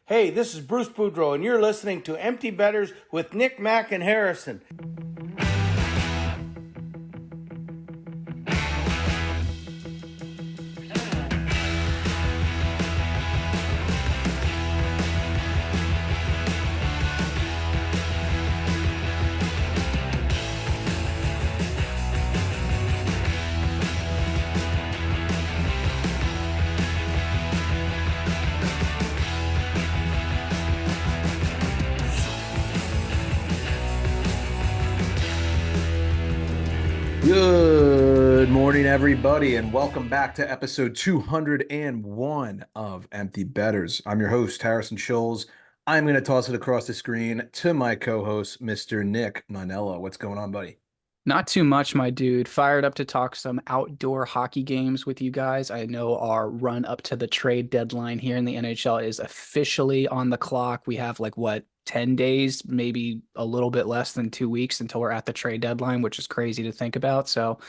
Hey, this is Bruce Boudreau, and you're listening to Empty Betters with Nick, Mack, and Harrison. Good morning, everybody, and welcome back to episode 201 of Empty Betters. I'm your host, Harrison Scholes. I'm going to toss it across the screen to my co-host, Mr. Nick Manella. What's going on, buddy? Not too much, my dude. Fired up to talk some outdoor hockey games with you guys. I know our run up to the trade deadline here in the NHL is officially on the clock. We have 10 days, maybe a little bit less than 2 weeks until we're at the trade deadline, which is crazy to think about. So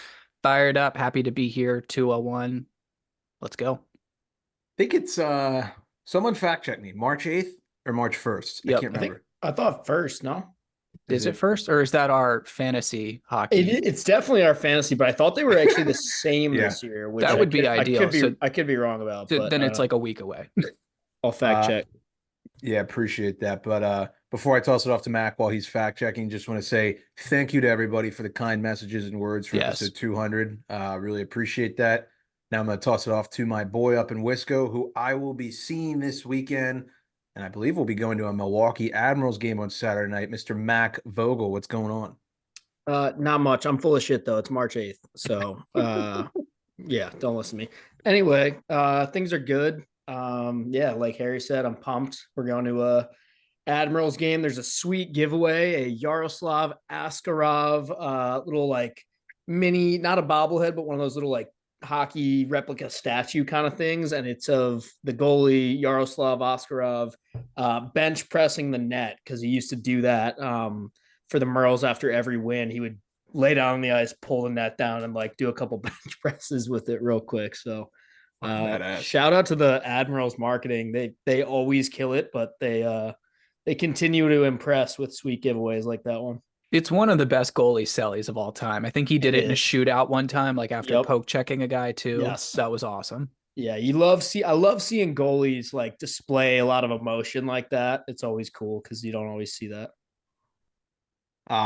fired up, happy to be here. 201. Let's go. I think it's someone fact check me, March 8th or March 1st. Yep. I can't remember. I thought first, no? Is it first, or is that our fantasy hockey? It's definitely our fantasy, but I thought they were actually the same this year. Which that would be ideal. I could be wrong about. But then it's like a week away. I'll fact check. Yeah, appreciate that. But before I toss it off to Mac while he's fact checking, just want to say thank you to everybody for the kind messages and words for episode 200. Really appreciate that. Now I'm going to toss it off to my boy up in Wisco, who I will be seeing this weekend. And I believe we'll be going to a Milwaukee Admirals game on Saturday night. Mr. Mac Vogel, what's going on? Not much. I'm full of shit, though. It's March 8th. So, yeah, don't listen to me. Anyway, things are good. Like Harry said, I'm pumped. We're going to a Admirals game. There's a sweet giveaway, a Yaroslav Askarov little mini, not a bobblehead, but one of those little hockey replica statue kind of things, and it's of the goalie Yaroslav Askarov bench pressing the net, because he used to do that for the Merles. After every win, he would lay down on the ice, pull the net down, and do a couple bench presses with it real quick. So shout out to the Admirals marketing. They always kill it, but they continue to impress with sweet giveaways like that one. It's one of the best goalie sellies of all time. I think he did it in a shootout one time, after poke checking a guy too. Yes. That was awesome. Yeah, I love seeing goalies display a lot of emotion like that. It's always cool because you don't always see that.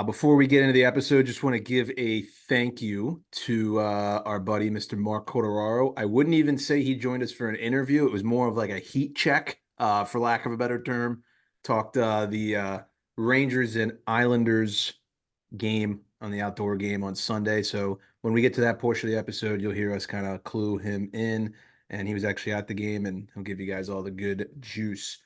Before we get into the episode, just want to give a thank you to our buddy, Mr. Mark Quartararo. I wouldn't even say he joined us for an interview. It was more of a heat check, for lack of a better term. Talked the Rangers and Islanders game on the outdoor game on Sunday. So when we get to that portion of the episode, you'll hear us kind of clue him in, and he was actually at the game, and he'll give you guys all the good juice.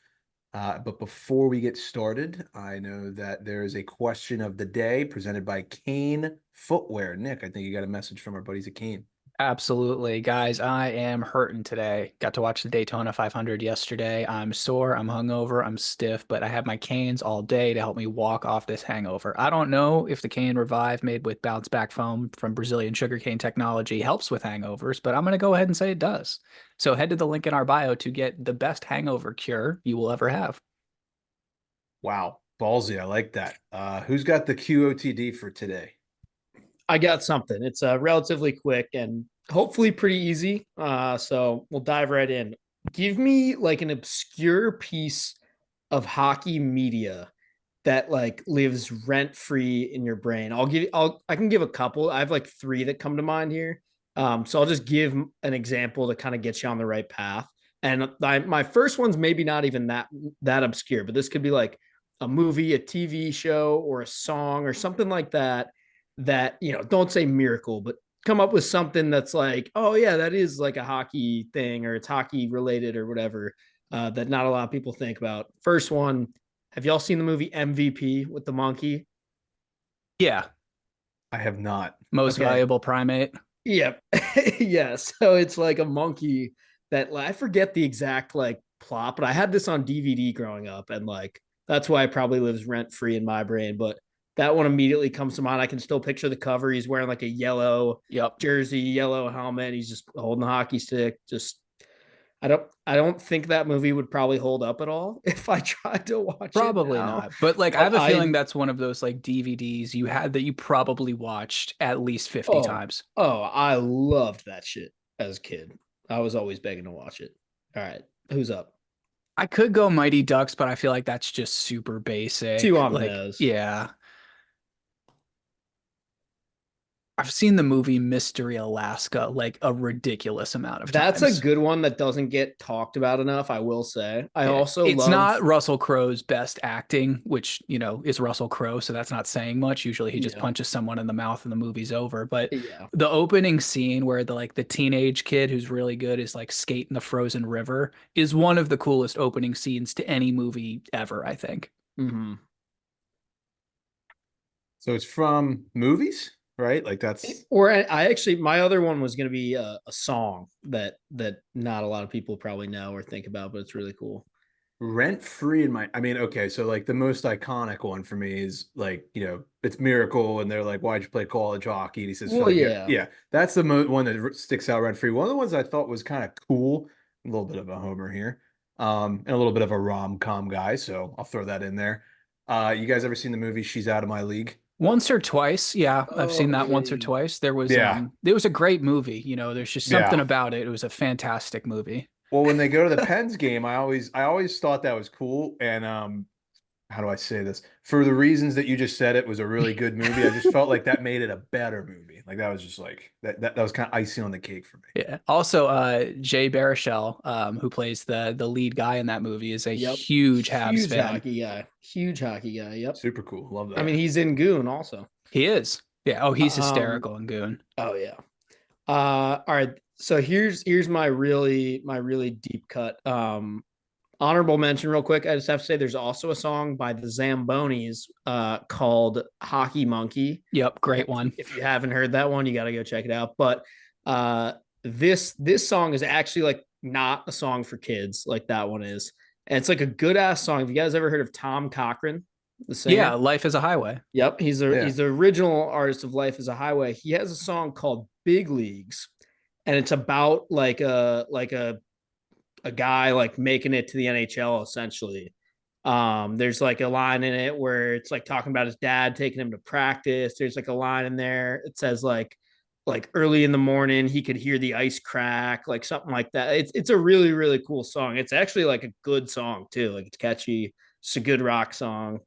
But before we get started, I know that there is a question of the day presented by Kane Footwear. Nick, I think you got a message from our buddies at Kane. Absolutely. Guys, I am hurting today. Got to watch the Daytona 500 yesterday. I'm sore, I'm hungover, I'm stiff, but I have my Canes all day to help me walk off this hangover. I don't know if the Cane Revive made with bounce back foam from Brazilian sugarcane technology helps with hangovers, but I'm going to go ahead and say it does. So head to the link in our bio to get the best hangover cure you will ever have. Wow. Ballsy. I like that. Who's got the QOTD for today? I got something. It's relatively quick and hopefully pretty easy. So we'll dive right in. Give me an obscure piece of hockey media that lives rent free in your brain. I can give a couple. I have 3 that come to mind here. So I'll just give an example to kind of get you on the right path. And my first one's maybe not even that obscure, but this could be a movie, a TV show, or a song or something like that. That, don't say miracle, but come up with something that's oh yeah, that is a hockey thing, or it's hockey related or whatever, that not a lot of people think about. First one, have y'all seen the movie MVP with the monkey? Yeah. I have not. Most valuable primate. Yep. Yeah. So it's a monkey that I forget the exact plot, but I had this on DVD growing up, and that's why it probably lives rent free in my brain. But that one immediately comes to mind. I can still picture the cover. He's wearing a yellow jersey, yellow helmet. He's just holding the hockey stick. Just I don't think that movie would probably hold up at all if I tried to watch it Probably now. not. But like I have But a feeling that's one of those like DVDs you had that you probably watched at least 50 oh times. I loved that shit as a kid. I was always begging to watch it. All right, who's up? I could go Mighty Ducks, but I feel like that's just super basic. Two on the Like, nose. yeah. I've seen the movie Mystery Alaska like a ridiculous amount of That's a times. good one that doesn't get talked about enough, I will say. I Yeah. also It's love, not Russell Crowe's best acting, which, is Russell Crowe, so that's not saying much. Usually he just yeah, punches someone in the mouth and the movie's over. But yeah. the opening scene where the teenage kid who's really good is like skating the frozen river is one of the coolest opening scenes to any movie ever, I think. Mm-hmm. So it's from movies, right? Like that's Or I actually, my other one was going to be a song that not a lot of people probably know or think about, but it's really cool. rent free in my. I mean, okay, so like the most iconic one for me is like it's Miracle, and they're like, "Why'd you play college hockey?" And he says, Well, "Like, yeah, yeah, yeah." That's the one that sticks out rent free. One of the ones I thought was kind of cool, a little bit of a homer here, and a little bit of a rom com guy. So I'll throw that in there. You guys ever seen the movie She's Out of My League? Once or twice, yeah, I've seen oh that yeah, once or yeah. twice. Yeah, It was a great movie. There's just something yeah. about it. It was a fantastic movie. Well, when they go to the Pens game, I always thought that was cool. And how do I say this? For the reasons that you just said, it was a really good movie. I just felt like that made it a better movie. Like that was just like that was kind of icing on the cake for me. Yeah. Also, Jay Baruchel, who plays the lead guy in that movie, is a Yep. huge Habs Huge fan. hockey guy. Huge hockey guy. Yep. Super cool. Love I that. mean, he's in Goon also. He is. Yeah. Oh, he's Um. hysterical in Goon. Oh yeah. All right. So here's my really deep cut. Honorable mention, real quick. I just have to say, there's also a song by the Zambonis, called "Hockey Monkey." Yep. Great one. If you haven't heard that one, you got to go check it out. But this song is actually like not a song for kids like that one is, and it's like a good ass song. Have you guys ever heard of Tom Cochran, the Yeah. singer? Life is a Highway. Yep, he's Yeah. the original artist of Life is a Highway. He has a song called Big Leagues, and it's about like a guy like making it to the NHL essentially. There's like a line in it where it's like talking about his dad taking him to practice. There's like a line in there. It says like early in the morning he could hear the ice crack, like something like that. It's a really really cool song. It's actually like a good song too. Like it's catchy. It's a good rock song.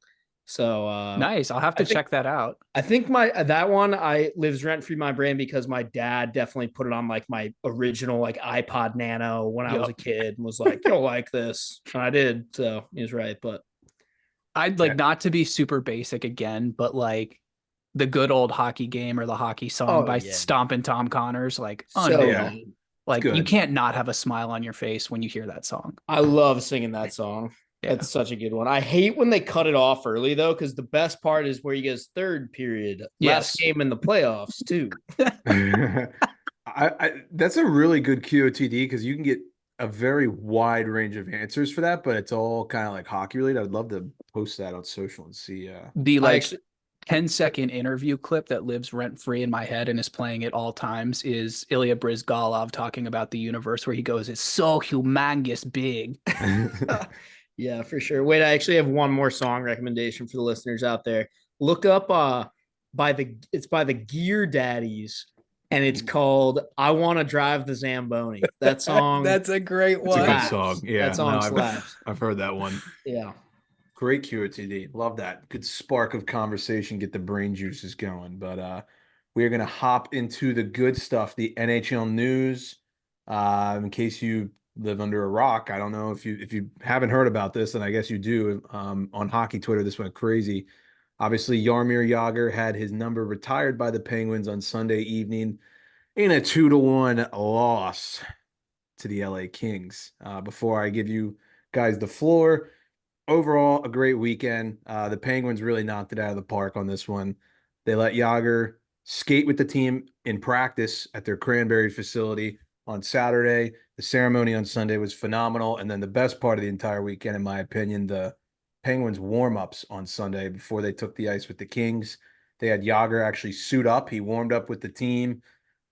So Nice. I'll have I to think check that out. I think my that one I lives rent free in my brain because my dad definitely put it on like my original like iPod Nano when I was a Yep. kid and was like, "You'll like this," and I did. So he was right. But I'd Yeah. like not to be super basic again, but like the good old hockey game or the hockey song oh by yeah, Stompin' Tom Connors, like so Yeah. unreal. good. It's Like you good. can't not have a smile on your face when you hear that song. I love singing that song. Yeah. That's such a good one. I hate when they cut it off early though, because the best part is where he goes third period, last Yes. game in the playoffs too. That's a really good QOTD because you can get a very wide range of answers for that, but it's all kind of like hockey related. I'd love to post that on social and see. The I like actually 10-second interview clip that lives rent free in my head and is playing at all times is Ilya Bryzgalov talking about the universe where he goes, "It's so humongous big." yeah, for sure. Wait, I actually have one more song recommendation for the listeners out there. Look up by the Gear Daddies, and it's called "I Want to Drive the Zamboni." That song That's a great It's a good one. slaps. song. That Yeah, no, song I've slaps. I've heard that one. Yeah. Great QOTD. Love that. Good spark of conversation, get the brain juices going. But we are gonna hop into the good stuff, the NHL news. In case you live under a rock, I don't know if you haven't heard about this, and I guess you do. On hockey Twitter, this went crazy. Obviously, Jaromir Jagr had his number retired by the Penguins on Sunday evening in a 2-1 loss to the LA Kings. Before I give you guys the floor, overall, a great weekend. The Penguins really knocked it out of the park on this one. They let Yager skate with the team in practice at their Cranberry facility on Saturday. The ceremony on Sunday was phenomenal. And then the best part of the entire weekend, in my opinion, the Penguins warm-ups on Sunday before they took the ice with the Kings. They had Yager actually suit up. He warmed up with the team.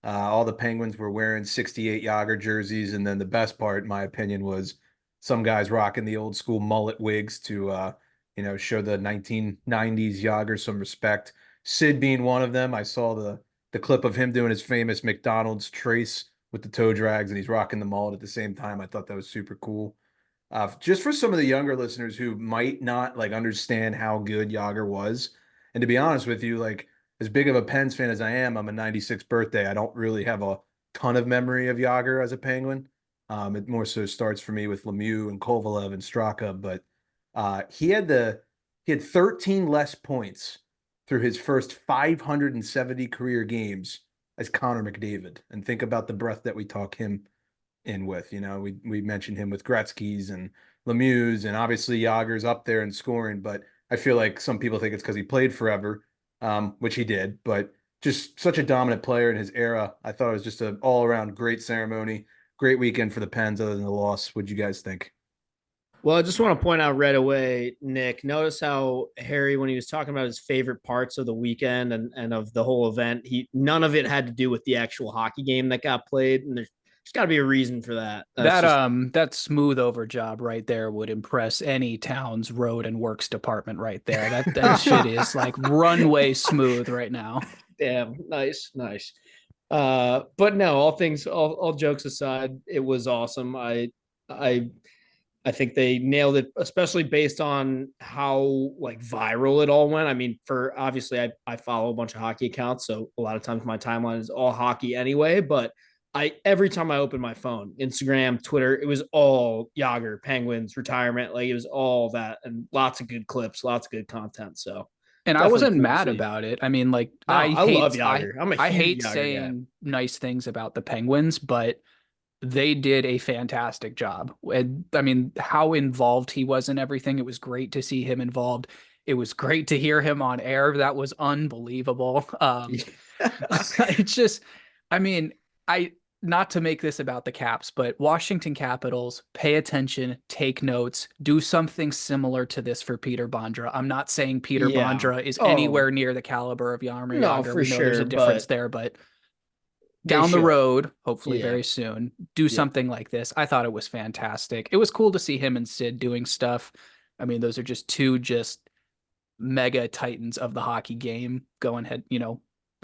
All the Penguins were wearing 68 Yager jerseys. And then the best part, in my opinion, was some guys rocking the old school mullet wigs to, show the 1990s Yager some respect. Sid being one of them. I saw the clip of him doing his famous McDonald's trace with the toe drags, and he's rocking the mullet at the same time. I thought that was super cool. Just for some of the younger listeners who might not like understand how good Yager was, and to be honest with you, like as big of a Pens fan as I am, I'm a 96 birthday. I don't really have a ton of memory of Yager as a Penguin. It more so starts for me with Lemieux and Kovalev and Straka, but he had 13 less points through his first 570 career games as Connor McDavid. And think about the breath that we talk him in with. We mentioned him with Gretzky's and Lemieux, and obviously Yager's up there in scoring, but I feel like some people think it's because he played forever, which he did, but just such a dominant player in his era. I thought it was just an all-around great ceremony, great weekend for the Pens other than the loss. What'd you guys think? Well, I just want to point out right away, Nick, notice how Harry, when he was talking about his favorite parts of the weekend and of the whole event, none of it had to do with the actual hockey game that got played. And there's got to be a reason for that. That smooth over job right there would impress any town's road and works department right there. That shit is like runway smooth right now. Damn, nice. But no, all jokes aside, it was awesome. I think they nailed it, especially based on how like viral it all went. I mean, for obviously I follow a bunch of hockey accounts, so a lot of times my timeline is all hockey anyway. But every time I open my phone, Instagram, Twitter, it was all Yager, Penguins, retirement. Like it was all that, and lots of good clips, lots of good content. So, and I wasn't mad about it. I mean, like no, I love Yager. I hate saying nice things about the Penguins, but they did a fantastic job. And I mean, how involved he was in everything. It was great to see him involved. It was great to hear him on air. That was unbelievable. It's just, I mean, not to make this about the Caps, but Washington Capitals, pay attention, take notes, do something similar to this for Peter Bondra. I'm not saying Peter Bondra is anywhere near the caliber of Jaromir Jagr. For sure, there's a difference there, but down the road, hopefully very soon, do something like this. I thought it was fantastic. It was cool to see him and Sid doing stuff. I mean, those are just two mega titans of the hockey game going ahead,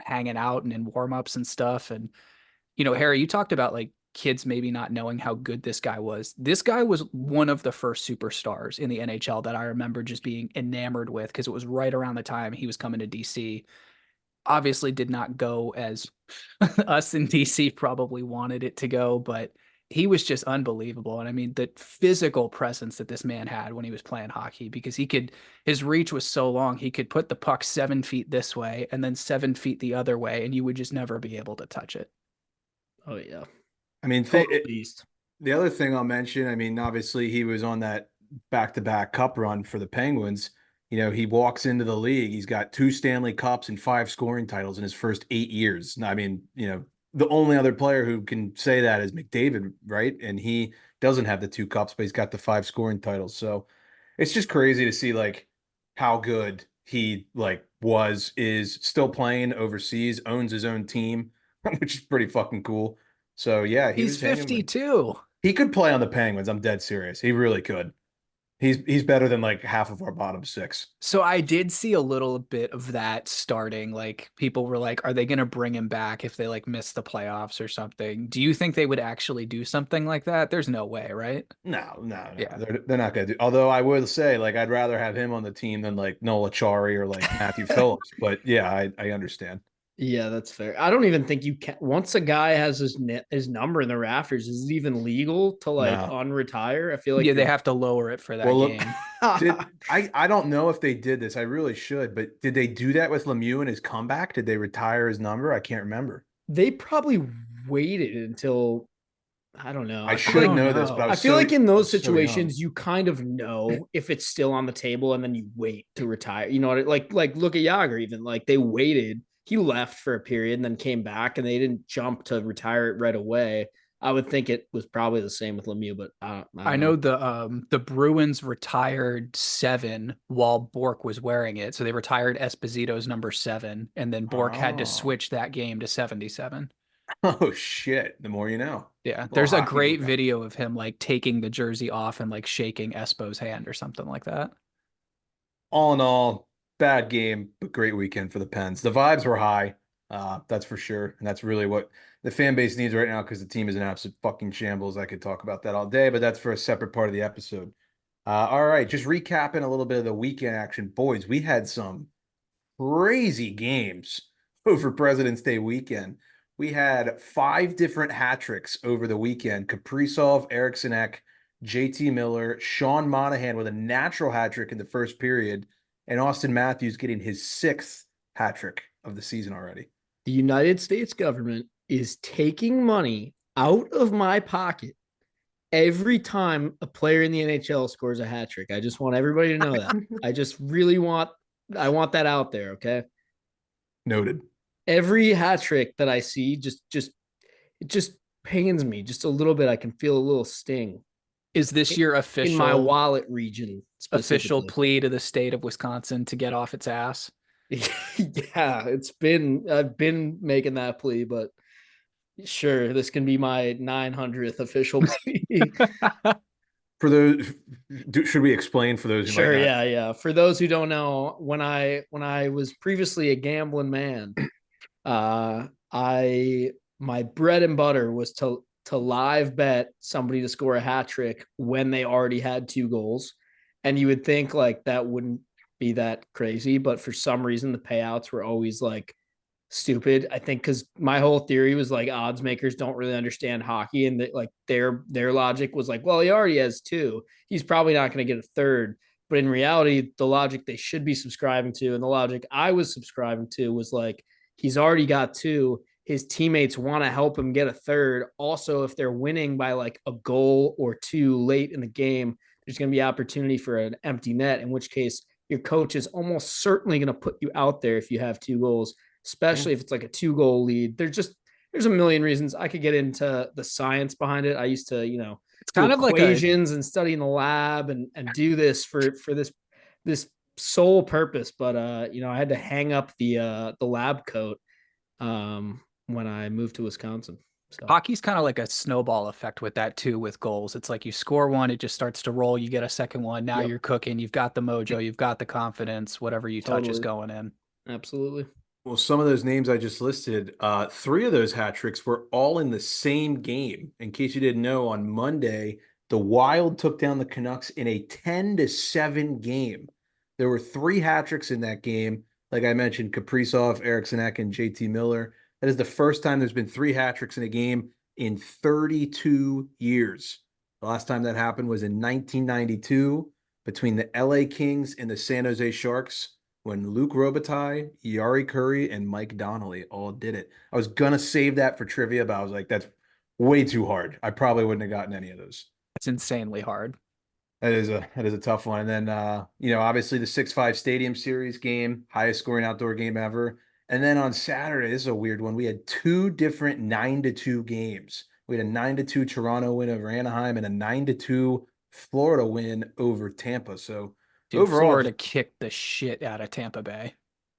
hanging out and in warm-ups and stuff. And, Harry, you talked about like kids maybe not knowing how good this guy was. This guy was one of the first superstars in the NHL that I remember just being enamored with because it was right around the time he was coming to DC. Obviously did not go as us in DC probably wanted it to go, but he was just unbelievable. And I mean, the physical presence that this man had when he was playing hockey, because his reach was so long, he could put the puck 7 feet this way and then 7 feet the other way, and you would just never be able to touch it. Oh yeah. I mean, the other thing I'll mention, I mean, obviously he was on that back-to-back cup run for the Penguins. He walks into the league. He's got 2 Stanley Cups and 5 scoring titles in his first 8 years. I mean, the only other player who can say that is McDavid, right? And he doesn't have the 2 cups, but he's got the 5 scoring titles. So it's just crazy to see like how good he is still playing overseas, owns his own team, which is pretty fucking cool. So yeah, he's 52. He could play on the Penguins. I'm dead serious. He really could. He's better than like half of our bottom 6. So I did see a little bit of that starting. Like people were like, are they going to bring him back if they like miss the playoffs or something? Do you think they would actually do something like that? There's no way, right? No. Yeah. They're not going to do. Although I will say, like, I'd rather have him on the team than like Nola Chari or like Matthew Phillips. But yeah, I understand. Yeah, that's fair. I don't even think you can. Once a guy has his number in the rafters, is it even legal to unretire? I feel like they have to lower it for that game. I don't know if they did this. I really should, but did they do that with Lemieux in his comeback? Did they retire his number? I can't remember. They probably waited until I don't know. I should know this, but I feel like in those situations, you kind of know if it's still on the table, and then you wait to retire. You know what? Like look at Yager. Even like they waited. He left for a period and then came back, and they didn't jump to retire it right away. I would think it was probably the same with Lemieux, but I know the Bruins retired 7 while Bork was wearing it. So they retired Esposito's number 7, and then Bork had to switch that game to 77. Oh shit! The more you know. Yeah, Little there's a hockey great lookout. video of him like taking the jersey off and like shaking Espo's hand or something like that. All in all, bad game, but great weekend for the Pens. The vibes were high, that's for sure, and that's really what the fan base needs right now because the team is an absolute fucking shambles. I could talk about that all day, but that's for a separate part of the episode. All right, just recapping a little bit of the weekend action, boys. We had some crazy games over President's Day weekend. We had 5 different hat tricks over the weekend. Kaprizov, Eriksson Ek, JT Miller, Sean Monahan with a natural hat trick in the first period, and Auston Matthews getting his 6th hat trick of the season already. The United States government is taking money out of my pocket every time a player in the NHL scores a hat trick. I just want everybody to know that. I just really want that out there, okay? Noted. Every hat trick that I see it just pains me just a little bit. I can feel a little sting Is this your in my official wallet region official specifically. plea to the state of Wisconsin to get off its ass? Yeah, I've been making that plea, but sure, this can be my 900th official plea. For those, should we explain for those who might Sure, not? yeah. For those who don't know, when I was previously a gambling man, I my bread and butter was to live bet somebody to score a hat trick when they already had 2 goals. And you would think like that wouldn't be that crazy, but for some reason the payouts were always like stupid. I think because my whole theory was like odds makers don't really understand hockey, and that like their logic was like, well, he already has 2. He's probably not going to get a third. But in reality, the logic they should be subscribing to, and the logic I was subscribing to, was like he's already got 2. His teammates want to help him get a third. Also, if they're winning by like a goal or 2 late in the game, there's going to be opportunity for an empty net, in which case your coach is almost certainly going to put you out there if you have 2 goals, especially if it's like a 2 goal lead. There's a million reasons. I could get into the science behind it. I used to, It's do kind of like a equations and study in the lab and do this for this sole purpose. But I had to hang up the lab coat when I moved to Wisconsin. So hockey's kind of like a snowball effect with that too, with goals. It's like you score one, it just starts to roll. You get a second one. Now yep, you're cooking. You've got the mojo, you've got the confidence, whatever you touch is totally, going in. absolutely. Well, some of those names I just listed, 3 of those hat tricks were all in the same game. In case you didn't know, on Monday, the Wild took down the Canucks in a 10-7 game. There were 3 hat tricks in that game. Like I mentioned, Kaprizov, Eriksson Ek, and JT Miller. That is the first time there's been 3 hat tricks in a game in 32 years. The last time that happened was in 1992 between the LA Kings and the San Jose Sharks, when Luke Robitaille, Yari Curry, and Mike Donnelly all did it. I was gonna save that for trivia, but I was like, that's way too hard. I probably wouldn't have gotten any of those. It's insanely hard. That is a tough one. And then obviously the 6-5 Stadium Series game, highest scoring outdoor game ever. And then on Saturday, this is a weird one. We had 2 different 9-2 games. We had a 9-2 Toronto win over Anaheim and a 9-2 Florida win over Tampa. So Dude, overall, Florida kicked the shit out of Tampa Bay.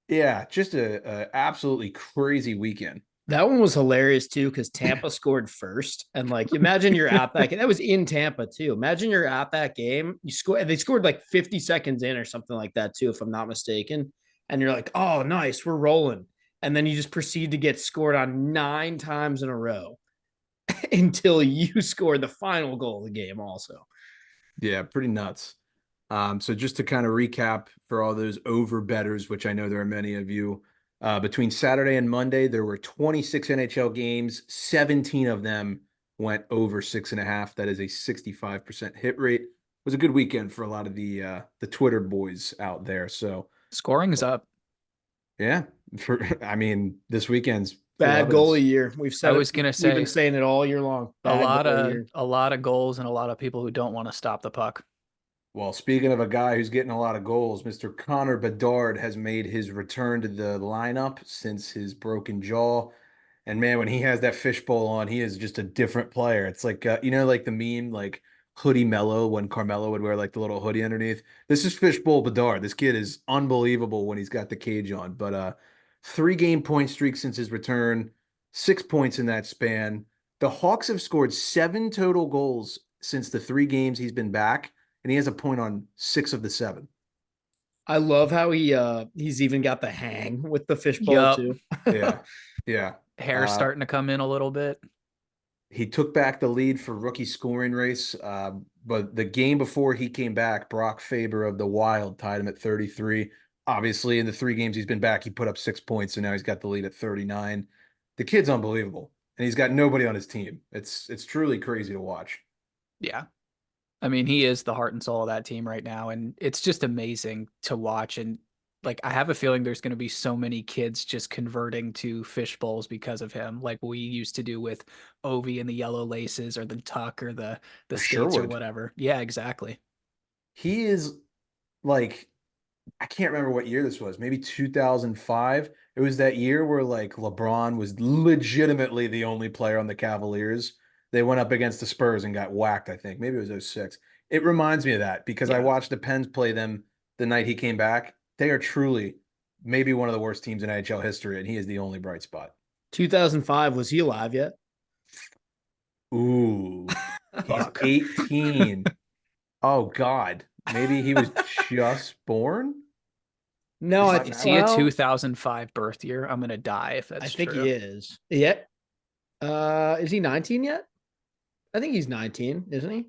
yeah, just a absolutely crazy weekend. That one was hilarious too, because Tampa scored first. And like imagine you're at that game. That was in Tampa too. Imagine you're at that game. They scored like 50 seconds in or something like that too, if I'm not mistaken. And you're like, oh, nice, we're rolling. And then you just proceed to get scored on 9 times in a row until you score the final goal of the game, also. Yeah, pretty nuts. So just to kind of recap for all those over betters, which I know there are many of you, between Saturday and Monday, there were 26 NHL games. 17 of them went over 6.5. That is a 65% hit rate. It was a good weekend for a lot of the Twitter boys out there. So Scoring's up. yeah, I mean, this weekend's Bad goalie year. We've said I was gonna we've been say saying it all year long. Bad goalie year. a lot of goals and a lot of people who don't want to stop the puck. Well, speaking of a guy who's getting a lot of goals, Mr. Connor Bedard has made his return to the lineup since his broken jaw. And man, when he has that fishbowl on, he is just a different player. It's like, like the meme, like hoodie Mellow, when Carmelo would wear like the little hoodie underneath. This is fishbowl Bedard. This kid is unbelievable when he's got the cage on. But 3-game point streak since his return. 6 points in that span. The Hawks have scored 7 total goals since the 3 games he's been back, and he has a point on 6 of the 7. I love how he's even got the hang with the fishbowl Yup. too. Yeah. Yeah. Hair's starting to come in a little bit. He took back the lead for rookie scoring race, but the game before he came back, Brock Faber of the Wild tied him at 33. Obviously, in the 3 games he's been back, he put up 6 points, and now he's got the lead at 39. The kid's unbelievable, and he's got nobody on his team. It's truly crazy to watch. Yeah. I mean, he is the heart and soul of that team right now, and it's just amazing to watch. And like, I have a feeling there's going to be so many kids just converting to fish bowls because of him, like we used to do with Ovi and the yellow laces, or the tuck, or the Or skates, or Sherwood. whatever. Yeah, exactly. He is like, I can't remember what year this was, maybe 2005. It was that year where like LeBron was legitimately the only player on the Cavaliers. They went up against the Spurs and got whacked, I think. Maybe it was '06. It reminds me of that because I Yeah. watched the Pens play them the night he came back. They are truly maybe one of the worst teams in NHL history, and he is the only bright spot. 2005, was he alive yet? Ooh, he's Fuck. 18. Oh, God. Maybe he was just born? No, Is Is he a well, 2005 birth year? I'm gonna die if that's I think true. he is. Yeah. Is he 19 yet? I think he's 19, isn't he?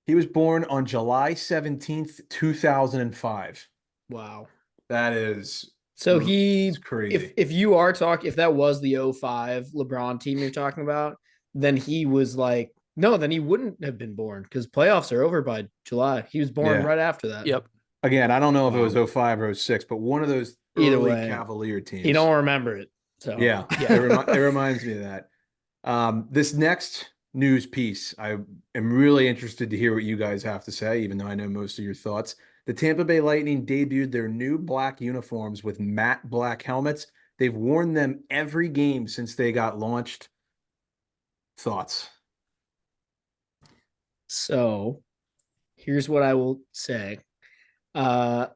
He was born on July 17th, 2005. Wow. That is So it's crazy. if you are talking, if that was the '05 LeBron team you're talking about, then he was like, no, then he wouldn't have been born because playoffs are over by July. He was born Yeah. right after that. Yep. Again, I don't know if it Wow. was '05 or '06, but one of those Either early way, Cavalier he teams. don't remember it. So Yeah, Yeah. it reminds me of that. This next news piece, I am really interested to hear what you guys have to say, even though I know most of your thoughts. The Tampa Bay Lightning debuted their new black uniforms with matte black helmets. They've worn them every game since they got launched. Thoughts? So here's what I will say. Uh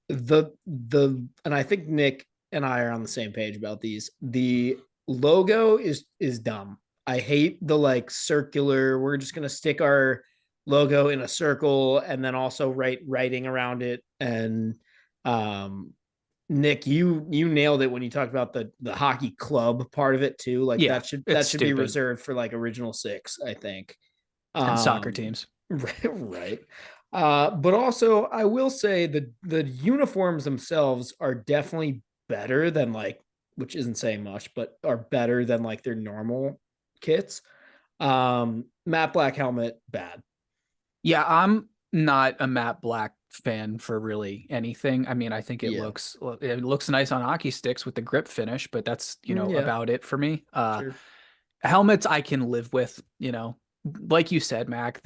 and I think Nick and I are on the same page about these. The logo is dumb. I hate the like circular, we're just gonna stick our logo in a circle and then also write writing around it. And um Nick, you nailed it when you talked about the hockey club part of it too. Like Yeah, that it's should be stupid. reserved for like original six, I think. And soccer teams. Right. But also I will say the uniforms themselves are definitely better than like, which isn't saying much, but are better than like their normal kits. Matte black helmet, bad. Yeah, I'm not a matte black fan for really anything. I mean, I think Yeah. it looks nice on hockey sticks with the grip finish, but that's, Yeah, about it for me. sure. Helmets I can live with, like you said, Mac,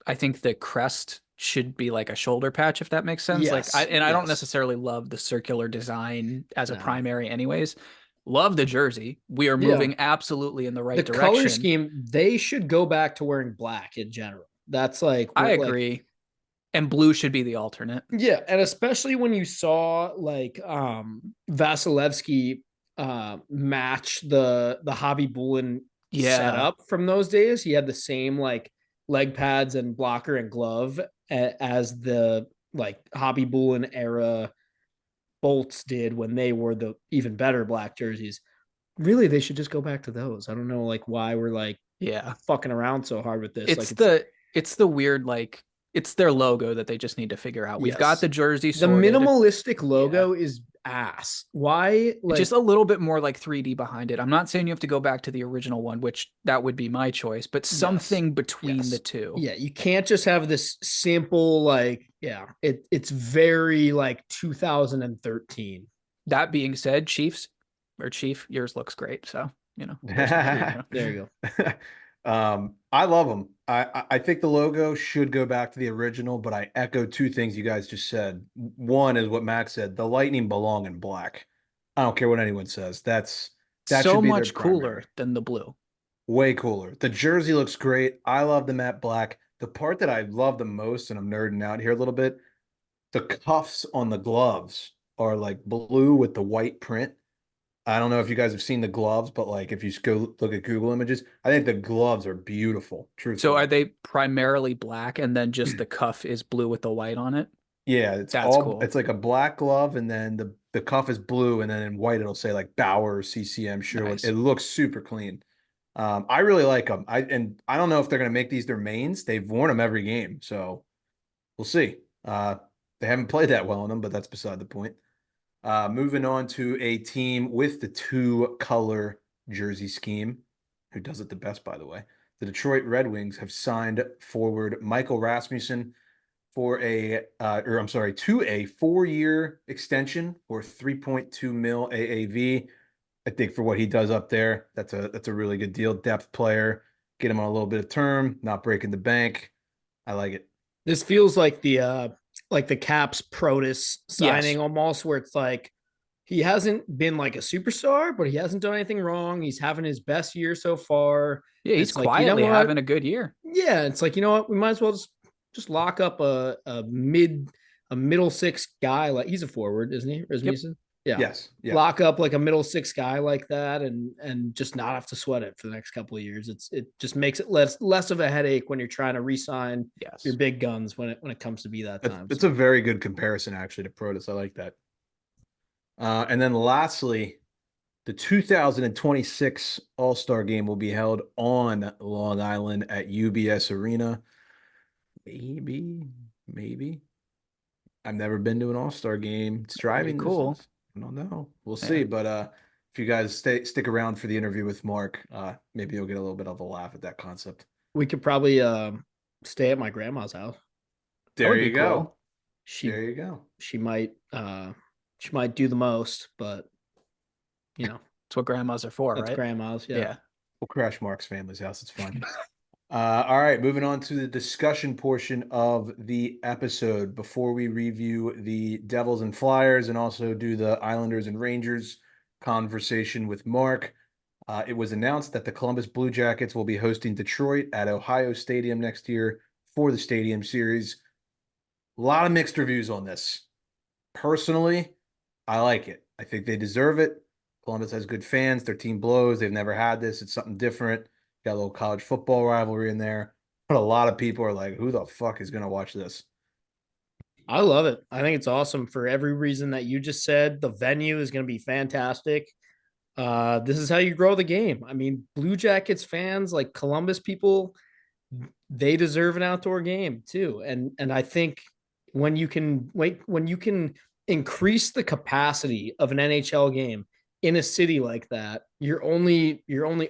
I think the crest should be like a shoulder patch, if that makes sense. Like Yes. I don't Yes. necessarily love the circular design as a No. primary anyways. Love the jersey. We are Yeah. moving absolutely in the right The color direction. scheme, they should go back to wearing black in general. That's like I what like agree. And blue should be the alternate. yeah, and especially when you saw like Vasilevsky match the Hobby Bullen Yeah. setup from those days. He had the same like leg pads and blocker and glove as the like Hobby Bullen era Bolts did when they were the even better black jerseys. Really, they should just go back to those. I don't know like why we're like Yeah. fucking around so hard with this. It's the weird, like, it's their logo that they just need to figure out. We've got Yes. the jersey The sorted. minimalistic logo is ass. Why? Like, Just a little bit more like 3D behind it. I'm not saying you have to go back to the original one, which that would be my choice, but something between the two. Yeah, you can't just have this simple like, yeah, it's very like 2013. That being said, Chief, yours looks great. So, There you go. I love them. I think the logo should go back to the original, but I echo 2 things you guys just said. One is what Max said: the Lightning belong in black. I don't care what anyone says. That so should be their much cooler primary. than the blue. Way cooler. The jersey looks great. I love the matte black. The part that I love the most, and I'm nerding out here a little bit, the cuffs on the gloves are like blue with the white print. I don't know if you guys have seen the gloves, but like if you just go look at Google images, I think the gloves are beautiful, So truthfully. are they primarily black and then just the cuff is blue with the white on it? Yeah, That's cool. it's like a black glove and then the cuff is blue and then in white it'll say like Bauer or CCM Sherwood. It Nice. looks super clean. I really like them. I don't know if they're gonna make these their mains. They've worn them every game, so we'll see. They haven't played that well in them, but that's beside the point. Moving on to a team with the two color jersey scheme, who does it the best, by the way. The Detroit Red Wings have signed forward Michael Rasmussen for to a 4-year extension for 3.2 mil AAV. I think for what he does up there, that's a really good deal. Depth player, get him on a little bit of term, not breaking the bank. I like it. This feels like the Caps Protus Yes. signing almost, where it's like he hasn't been like a superstar, but he hasn't done anything wrong. He's having his best year so far. Yeah, he's It's like, you know quietly what? having a good year. Yeah, it's like, you know what? We might as well just lock up a middle six guy. Like, he's a forward, isn't he? Yep. Rasmussen? Yeah. Yes. Yeah. Lock up like a middle six guy like that, and just not have to sweat it for the next couple of years. It just makes it less of a headache when you're trying to re-sign your Yes. big guns when it comes to be that time. It's So a very good comparison actually to Protus. I like that. And then lastly, the 2026 All-Star Game will be held on Long Island at UBS Arena. Maybe. I've never been to an All-Star game. It's Pretty driving cool. distance. I don't know. We'll Yeah. see. But if you guys stick around for the interview with Mark, maybe you'll get a little bit of a laugh at that concept. we could probably stay at my grandma's house. That There would be you go. cool. She There you go. she might do the most, but you know, That's what grandmas are for, that's right? grandma's. Yeah. Yeah. We'll crash Mark's family's house. It's fine. All right, moving on to the discussion portion of the episode. Before we review the Devils and Flyers and also do the Islanders and Rangers conversation with Mark, it was announced that the Columbus Blue Jackets will be hosting Detroit at Ohio Stadium next year for the Stadium Series. A lot of mixed reviews on this. Personally, I like it. I think they deserve it. Columbus has good fans. Their team blows. They've never had this. It's something different. Got a little college football rivalry in there. But a lot of people are like, who the fuck is going to watch this? I love it. I think it's awesome for every reason that you just said. The venue is going to be fantastic. This is how you grow the game. I mean, Blue Jackets fans, like Columbus people, they deserve an outdoor game too. And I think when you can increase the capacity of an NHL game in a city like that, you're only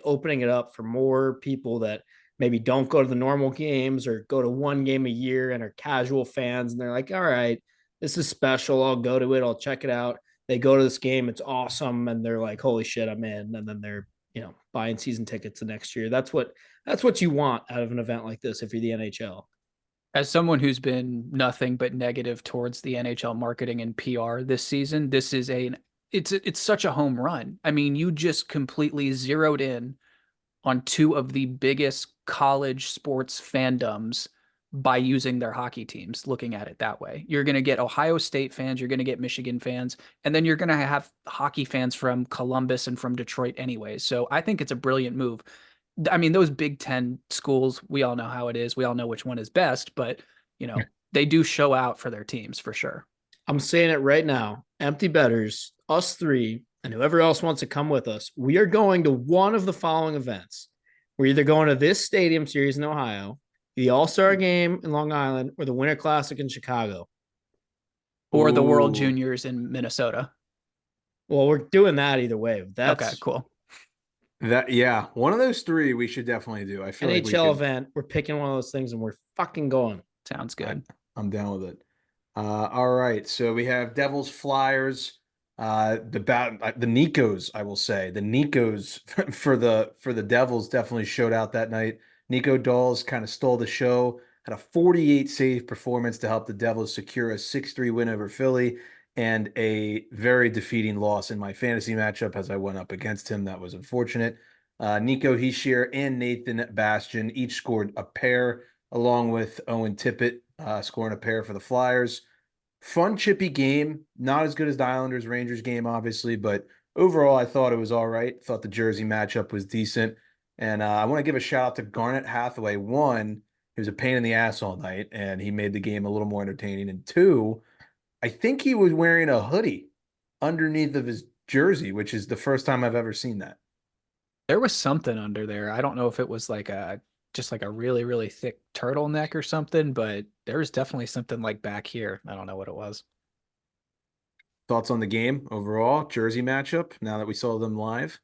opening it up for more people that maybe don't go to the normal games or go to one game a year and are casual fans, and they're like, all right, this is special. I'll go to it. I'll check it out. They go to this game. It's awesome. And they're like, holy shit, I'm in. And then they're, buying season tickets the next year. That's what you want out of an event like this if you're the NHL. As someone who's been nothing but negative towards the NHL marketing and PR this season, this is it's such a home run. I mean, you just completely zeroed in on two of the biggest college sports fandoms by using their hockey teams, looking at it that way. You're going to get Ohio State fans, you're going to get Michigan fans, and then you're going to have hockey fans from Columbus and from Detroit anyway. So I think it's a brilliant move. I mean, those Big Ten schools, we all know how it is. We all know which one is best, but they do show out for their teams for sure. I'm saying it right now. Empty betters, us three, and whoever else wants to come with us, we are going to one of the following events. We're either going to this Stadium Series in Ohio, the All-Star Game in Long Island, or the Winter Classic in Chicago. Or the World Ooh. Juniors in Minnesota. Well, we're doing that either way. That's Okay, cool. One of those three we should definitely do. I feel like NHL event. We're picking one of those things and we're fucking going. Sounds good. I'm down with it. All right, so we have Devils, Flyers, the Nikos. I will say the Nikos for the Devils definitely showed out that night. Nico Dawes kind of stole the show. Had a 48 save performance to help the Devils secure a 6-3 win over Philly and a very defeating loss in my fantasy matchup as I went up against him. That was unfortunate. Nico Hischier and Nathan Bastian each scored a pair, along with Owen Tippett scoring a pair for the Flyers. Fun, chippy game. Not as good as the Islanders-Rangers game, obviously, but overall, I thought it was all right. Thought the jersey matchup was decent. And I want to give a shout out to Garnet Hathaway. One, he was a pain in the ass all night, and he made the game a little more entertaining. And two, I think he was wearing a hoodie underneath of his jersey, which is the first time I've ever seen that. There was something under there. I don't know if it was like just like a really, really thick turtleneck or something, but there was definitely something like back here. I don't know what it was. Thoughts on the game overall, jersey matchup, now that we saw them live?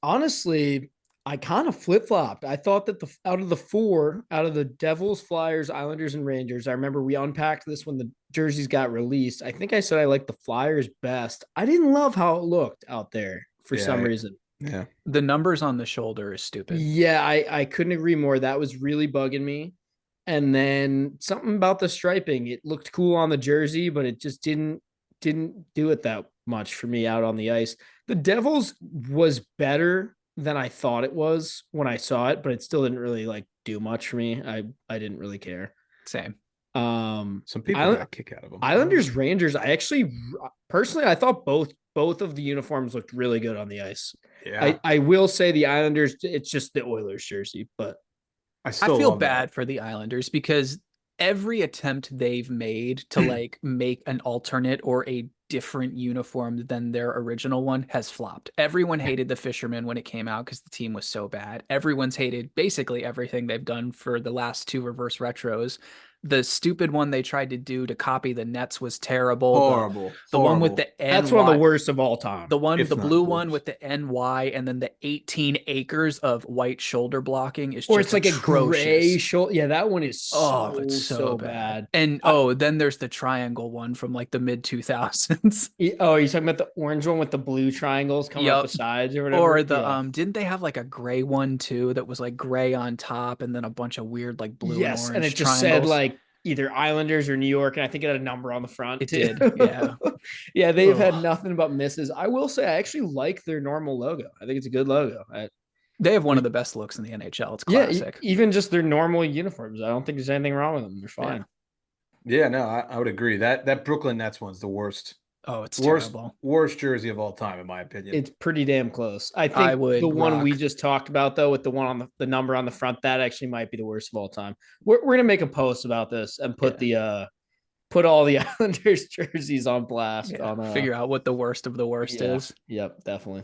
Honestly, I kind of flip-flopped. I thought that out of the four, out of the Devils, Flyers, Islanders, and Rangers, I remember we unpacked this when the jerseys got released. I think I said I liked the Flyers best. I didn't love how it looked out there for some reason. Yeah. The numbers on the shoulder is stupid. Yeah, I couldn't agree more. That was really bugging me. And then something about the striping. It looked cool on the jersey, but it just didn't do it that much for me out on the ice. The Devils was better than I thought it was when I saw it, but it still didn't really like do much for me. I didn't really care. Same. Some people got a kick out of them. Islanders, Rangers. I actually personally I thought both of the uniforms looked really good on the ice. Yeah. I will say the Islanders, it's just the Oilers jersey, but I feel bad for the Islanders because every attempt they've made to like make an alternate or a different uniform than their original one has flopped. Everyone hated the Fisherman when it came out because the team was so bad. Everyone's hated basically everything they've done for the last two reverse retros. The stupid one they tried to do to copy the Nets was terrible. Horrible. The one with the NY, that's one of the worst of all time. the blue one with the NY and then the 18 acres of white shoulder blocking is or just it's like atrocious. a gray shoulder. Yeah, that one is it's so bad. And then there's the triangle one from like the mid 2000s. Oh, you're talking about the orange one with the blue triangles coming up the sides or whatever. Or the didn't they have like a gray one too that was like gray on top and then a bunch of weird like blue and orange and it just said like either Islanders or New York, and I think it had a number on the front. It did, yeah. Yeah, they've had nothing but misses. I will say I actually like their normal logo. I think it's a good logo. They have one of the best looks in the NHL. It's classic. Yeah, even just their normal uniforms. I don't think there's anything wrong with them. They're fine. Yeah, no, I would agree. That Brooklyn Nets one's the worst. Oh, it's terrible. Worst jersey of all time, in my opinion. It's pretty damn close. I think the one we just talked about, though, with the one on the number on the front, that actually might be the worst of all time. We're gonna make a post about this and put put all the Islanders jerseys on blast. Yeah, figure out what the worst of the worst is. Yep, definitely.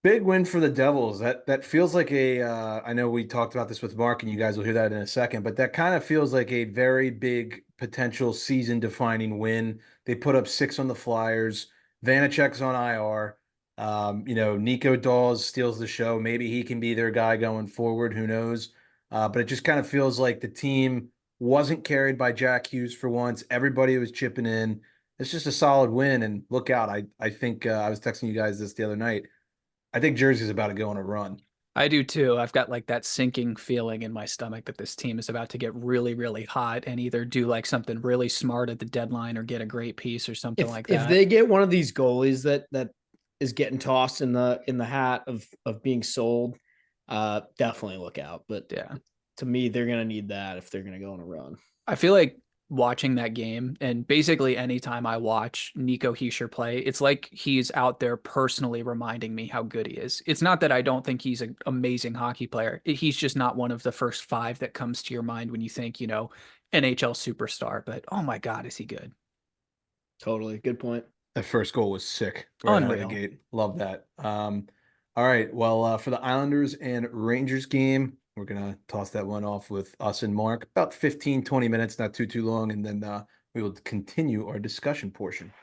Big win for the Devils. That feels like I know we talked about this with Mark, and you guys will hear that in a second, but that kind of feels like a very big potential season-defining win. They put up 6 on the Flyers. Vanacek's on IR. Nico Dawes steals the show. Maybe he can be their guy going forward. Who knows? But it just kind of feels like the team wasn't carried by Jack Hughes for once. Everybody was chipping in. It's just a solid win. And look out. I think I was texting you guys this the other night. I think Jersey's about to go on a run. I do too. I've got like that sinking feeling in my stomach that this team is about to get really, really hot and either do like something really smart at the deadline or get a great piece or something like that. If they get one of these goalies that is getting tossed in the hat of being sold, definitely look out. But yeah, to me, they're gonna need that if they're gonna go on a run. I feel like watching that game, and basically anytime I watch Nico Hischier play, it's like he's out there personally reminding me how good he is. It's not that I don't think he's an amazing hockey player. He's just not one of the first 5 that comes to your mind when you think, NHL superstar. But oh my God, is he good? Totally. Good point. That first goal was sick. Unreal. Gate. Love that. All right. Well, for the Islanders and Rangers game, we're going to toss that one off with us and Mark. About 15, 20 minutes, not too long. And then we will continue our discussion portion.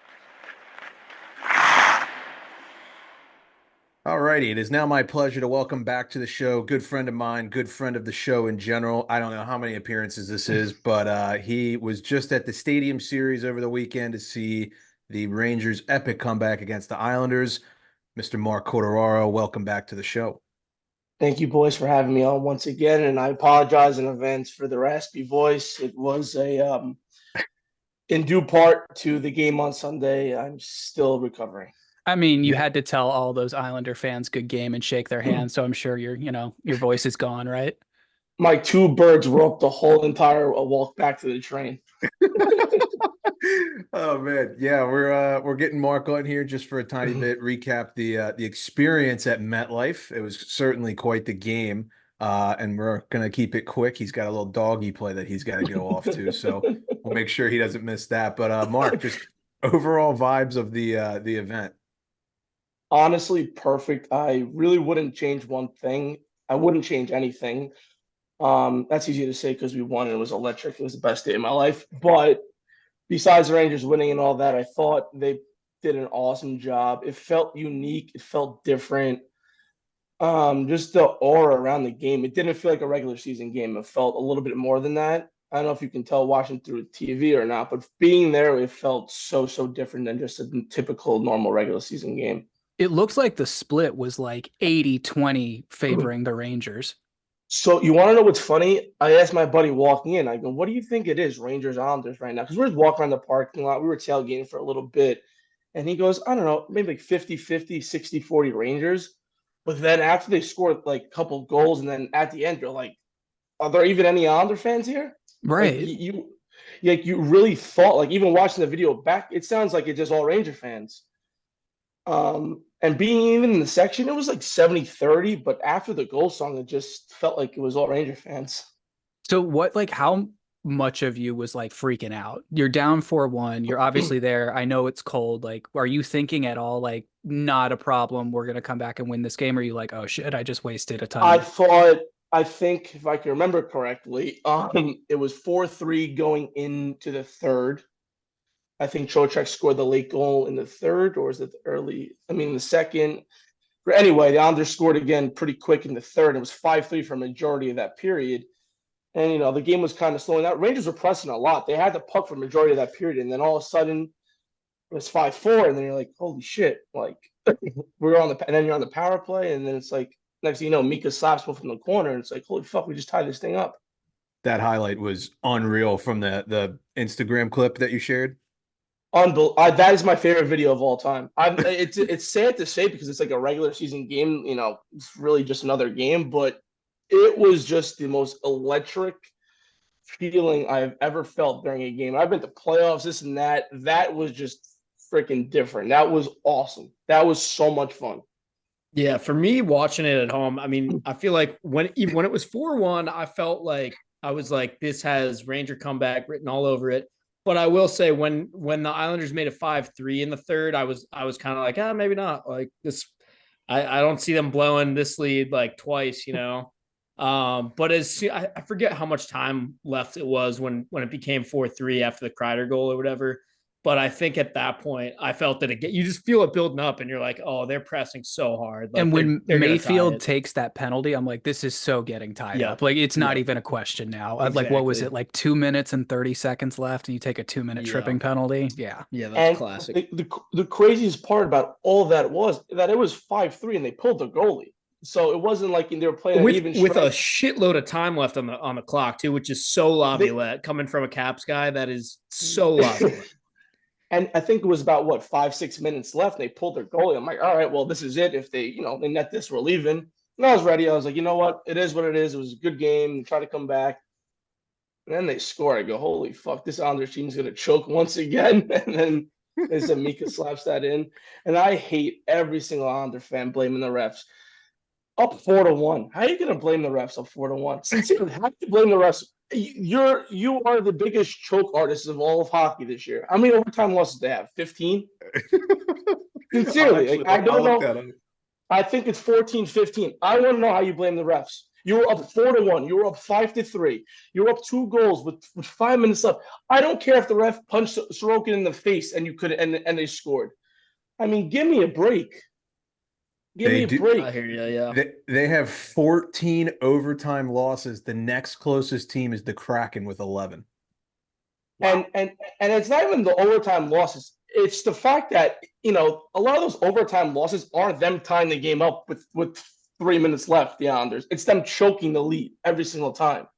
All righty. It is now my pleasure to welcome back to the show. Good friend of mine, good friend of the show in general. I don't know how many appearances this is, but he was just at the Stadium Series over the weekend to see the Rangers' epic comeback against the Islanders. Mr. Mark Quartararo, welcome back to the show. Thank you, boys, for having me on once again, and I apologize in advance for the raspy voice. It was in due part to the game on Sunday. I'm still recovering. I mean, you had to tell all those Islander fans good game and shake their hands, so I'm sure your voice is gone, right? My 2 birds were up the whole entire walk back to the train. Oh man, yeah, we're getting Mark on here just for a tiny bit. Recap the experience at MetLife. It was certainly quite the game, and we're gonna keep it quick. He's got a little doggy play that he's got to go off to, so we'll make sure he doesn't miss that. But Mark, just overall vibes of the event. Honestly, perfect. I really wouldn't change one thing. I wouldn't change anything. That's easy to say because we won and it was electric. It was the best day of my life. But besides the Rangers winning and all that, I thought they did an awesome job. It felt unique. It felt different. Just the aura around the game. It didn't feel like a regular season game. It felt a little bit more than that. I don't know if you can tell watching through TV or not, but being there, it felt so different than just a typical normal regular season game. It looks like the split was like 80-20 favoring the Rangers. So you want to know what's funny? I asked my buddy walking in, I go, what do you think it is, Rangers Islanders right now? Because we were walking around the parking lot. We were tailgating for a little bit. And he goes, I don't know, maybe like 50-50, 60-40 Rangers. But then after they scored like a couple goals, and then at the end, you're like, are there even any Islander fans here? Right. You really thought, like, even watching the video back, it sounds like it's just all Ranger fans. And being even in the section, it was like 70-30, but after the goal song, it just felt like it was all Ranger fans. So what, like, how much of you was like freaking out? You're down 4-1. You're obviously there. I know it's cold. Like, are you thinking at all, like, not a problem, we're going to come back and win this game? Or are you like, oh shit, I just wasted a ton? I think if I can remember correctly, it was 4-3 going into the third. I think Trocheck scored the late goal in the third, or is it the second? But anyway, the Islanders scored again pretty quick in the third. It was 5-3 for a majority of that period. And, the game was kind of slowing out. Rangers were pressing a lot. They had the puck for the majority of that period. And then all of a sudden, it was 5-4. And then you're like, holy shit. Like, and then you're on the power play. And then it's like, next thing you know, Mika slaps one from the corner. And it's like, holy fuck, we just tied this thing up. That highlight was unreal from the Instagram clip that you shared. That is my favorite video of all time. It's sad to say because it's like a regular season game. It's really just another game, but it was just the most electric feeling I've ever felt during a game. I've been to playoffs, this and that. That was just freaking different. That was awesome. That was so much fun. Yeah, for me watching it at home, I mean, I feel like when it was 4-1, I felt like I was like, this has Ranger comeback written all over it. But I will say when the Islanders made it 5-3 in the third, I was kind of like, maybe not. Like this, I don't see them blowing this lead like twice, But I forget how much time left it was when it became 4-3 after the Kreider goal or whatever. But I think at that point, I felt that you just feel it building up, and you're like, oh, they're pressing so hard. Like, and when Mayfield takes that penalty, I'm like, this is so getting tied up. Like, it's not even a question now. Exactly. Like, what was it? Like 2 minutes and 30 seconds left, and you take a 2-minute tripping penalty. Yeah. Yeah, that's classic. The craziest part about all that was that it was 5-3, and they pulled the goalie. So it wasn't like they were playing with a shitload of time left on the clock too, which is so laviolette coming from a Caps guy. That is so laviolette. And I think it was about 5-6 minutes left. And they pulled their goalie. I'm like, all right, well, this is it. If they, they net this, we're leaving. And I was ready. I was like, you know what? It is what it is. It was a good game. Try to come back. And then they score. I go, holy fuck, this Islanders team is going to choke once again. And then they said Mika slaps that in. And I hate every single Islander fan blaming the refs. Up 4-1. How are you going to blame the refs up 4-1? Sincerely, how do you blame the refs? You are the biggest choke artist of all of hockey this year. How many overtime losses do they have? 15? Sincerely, I don't know. I think it's 14-15. I want to know how you blame the refs. You were up 4-1. You were up 5-3. You were up 2 goals with 5 minutes left. I don't care if the ref punched Sorokin in the face and they scored. I mean, give me a break. Give me a break. I hear you, yeah. They have 14 overtime losses. The next closest team is the Kraken with 11. Wow. And it's not even the overtime losses. It's the fact that, a lot of those overtime losses aren't them tying the game up with 3 minutes left, the Islanders. It's them choking the lead every single time.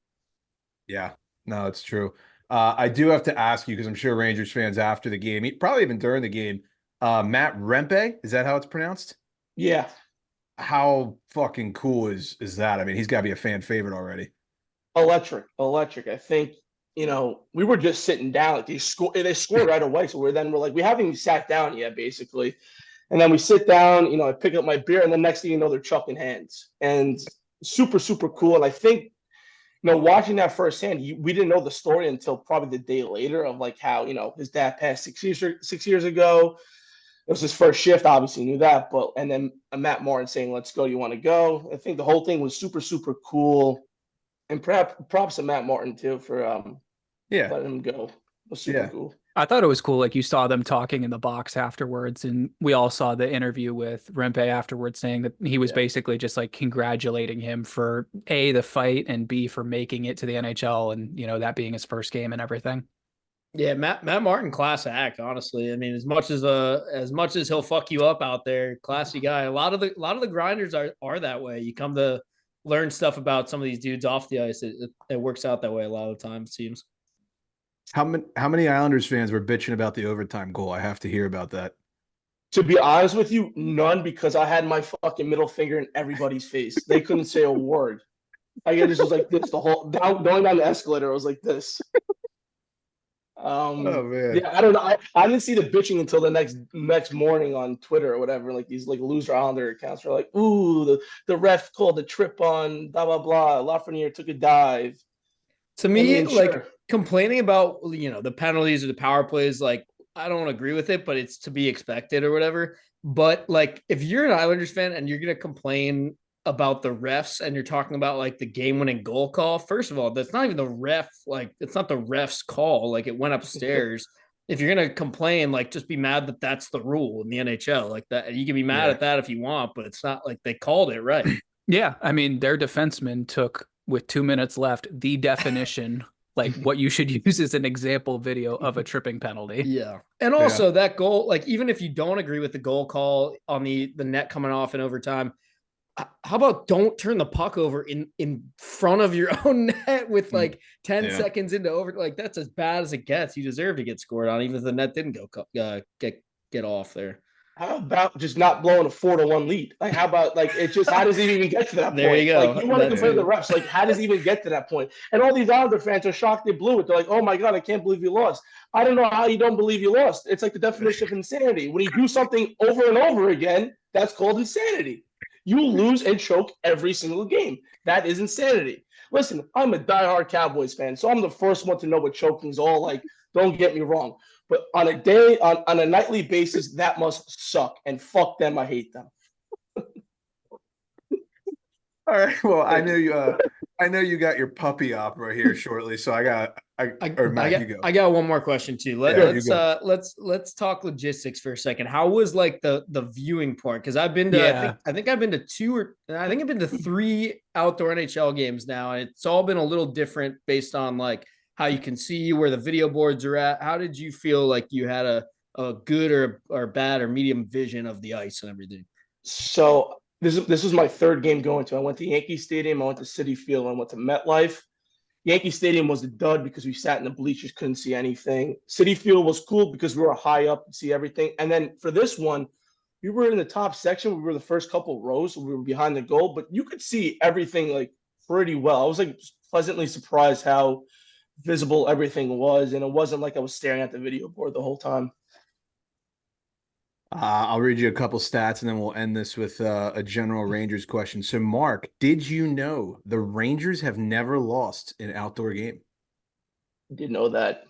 Yeah, no, it's true. I do have to ask you, because I'm sure Rangers fans after the game, probably even during the game, Matt Rempe, is that how it's pronounced? Yeah. How fucking cool is that? I mean, he's got to be a fan favorite already. Electric. I think we were just sitting down. Like they scored right away. So we're like, we haven't even sat down yet, basically. And then we sit down, I pick up my beer, and the next thing you know, they're chucking hands. And super, super cool. And I think, watching that firsthand, we didn't know the story until probably the day later of like how, his dad passed 6 years ago. It was his first shift, obviously knew that. And then Matt Martin saying, let's go, you want to go? I think the whole thing was super, super cool. And props to Matt Martin too for letting him go. It was super cool. I thought it was cool. Like you saw them talking in the box afterwards, and we all saw the interview with Rempe afterwards saying that he was basically just like congratulating him for A, the fight, and B, for making it to the NHL and, that being his first game and everything. Yeah, Matt Martin, class act, honestly. I mean, as much as he'll fuck you up out there, classy guy. A lot of the grinders are that way. You come to learn stuff about some of these dudes off the ice. It works out that way a lot of the time, it seems. How many Islanders fans were bitching about the overtime goal? I have to hear about that. To be honest with you, none, because I had my fucking middle finger in everybody's face. They couldn't say a word. I just was like this the whole going down the escalator. I was like this. Oh man. Yeah, I don't know. I didn't see the bitching until the next morning on Twitter or whatever. Like these like loser Islander accounts were like, "Ooh, the ref called a trip on blah blah blah. Lafreniere took a dive." To me, like complaining about the penalties or the power plays, like I don't agree with it, but it's to be expected or whatever. But like if you're an Islanders fan and you're gonna complain about the refs and you're talking about like the game-winning goal call, first of all, that's not even the ref. Like it's not the ref's call. Like it went upstairs. If you're gonna complain, like just be mad that that's the rule in the NHL. Like that, you can be mad at that if you want, but it's not like they called it right. Yeah, I mean their defenseman took, with 2 minutes left, the definition, like what you should use as an example video of a tripping penalty. Yeah. And also that goal, like even if you don't agree with the goal call on the net coming off in overtime, how about don't turn the puck over in front of your own net with like 10 seconds into over? Like that's as bad as it gets. You deserve to get scored on, even if the net didn't go get off there. How about just not blowing a 4-1 lead? Like, how about like it just how does it even get to that point? There you go. Like you want to complain to the refs. Like, how does it even get to that point? And all these Islander fans are shocked they blew it. They're like, oh my God, I can't believe you lost. I don't know how you don't believe you lost. It's like the definition of insanity. When you do something over and over again, that's called insanity. You lose and choke every single game. That is insanity. Listen, I'm a diehard Cowboys fan, so I'm the first one to know what choking is all like. Don't get me wrong. But on a nightly basis, that must suck. And fuck them, I hate them. All right. Well, I know you got your puppy opera here shortly, so I got one more question too. Let's talk logistics for a second. How was like the viewing part? Because I've been to I think I've been to 3 outdoor NHL games now, and it's all been a little different based on like how you can see where the video boards are at. How did you feel like you had a good or bad or medium vision of the ice and everything? So this was my 3rd game going to. I went to Yankee Stadium, I went to Citi Field, I went to MetLife. Yankee Stadium was a dud because we sat in the bleachers, couldn't see anything. Citi Field was cool because we were high up and see everything. And then for this one, we were in the top section. We were the first couple rows, so we were behind the goal, but you could see everything like pretty well. I was like pleasantly surprised how visible everything was, and it wasn't like I was staring at the video board the whole time. I'll read you a couple stats and then we'll end this with a general Rangers question. So, Mark, did you know the Rangers have never lost an outdoor game? I didn't know that.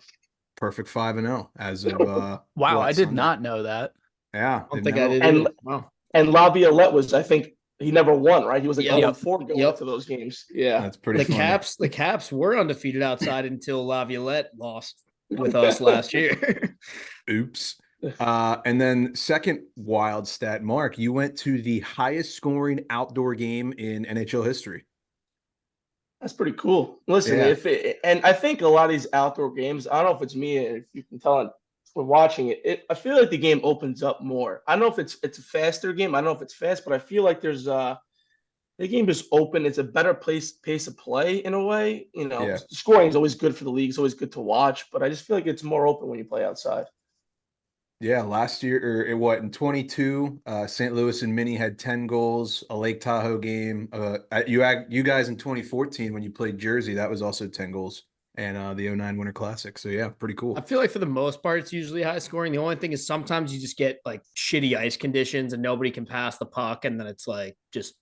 Perfect 5-0 as of wow, I did not know that. Yeah, I don't think I did. Wow. And Laviolette was, I think, he never won, right? He was like 0-4 going into those games. Yeah, that's pretty. The Caps were undefeated outside until Laviolette lost with us last year. Oops. And then second wild stat, Mark, you went to the highest scoring outdoor game in NHL history. That's pretty cool. Listen, and I think a lot of these outdoor games, I don't know if it's me, if you can tell we're watching it, I feel like the game opens up more. I don't know if it's a faster game. I don't know if it's fast, but I feel like there's the game is open. It's a better pace of play in a way. Scoring is always good for the league. It's always good to watch, but I just feel like it's more open when you play outside. Yeah, last year in 22, St. Louis and Minnie had 10 goals, a Lake Tahoe game. You guys in 2014 when you played Jersey, that was also 10 goals. and the '09 Winter Classic. So yeah, pretty cool. I feel like for the most part, it's usually high scoring. The only thing is sometimes you just get like shitty ice conditions and nobody can pass the puck, and then it's like just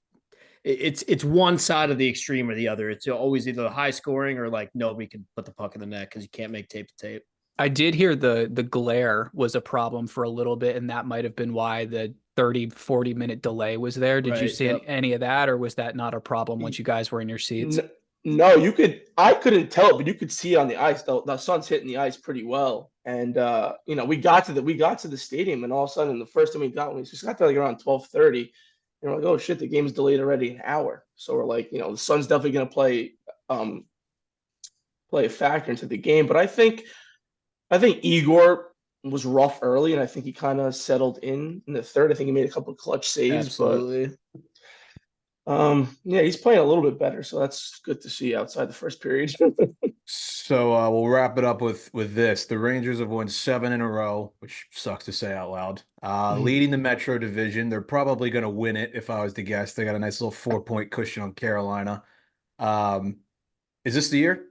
it's one side of the extreme or the other. It's always either high scoring or like nobody can put the puck in the net because you can't make tape to tape. I did hear the glare was a problem for a little bit, and that might have been why the 30-40 minute delay was there. Did you Right, see yep. any of that, or was that not a problem once you guys were in your seats? No, you could. I couldn't tell it, but you could see it on the ice. The sun's hitting the ice pretty well, and we got to the stadium, and all of a sudden, the first time we just got there like around 12:30, and we're like, oh shit, the game's delayed already an hour. So we're like, the sun's definitely gonna play a factor into the game. But I think Igor was rough early, and I think he kind of settled in the third. I think he made a couple of clutch saves. Absolutely. But yeah, he's playing a little bit better, so that's good to see outside the first period. So we'll wrap it up with this. The Rangers have won 7 in a row, which sucks to say out loud. Leading the Metro Division. They're probably going to win it, if I was to guess. They got a nice little 4-point cushion on Carolina. Is this the year?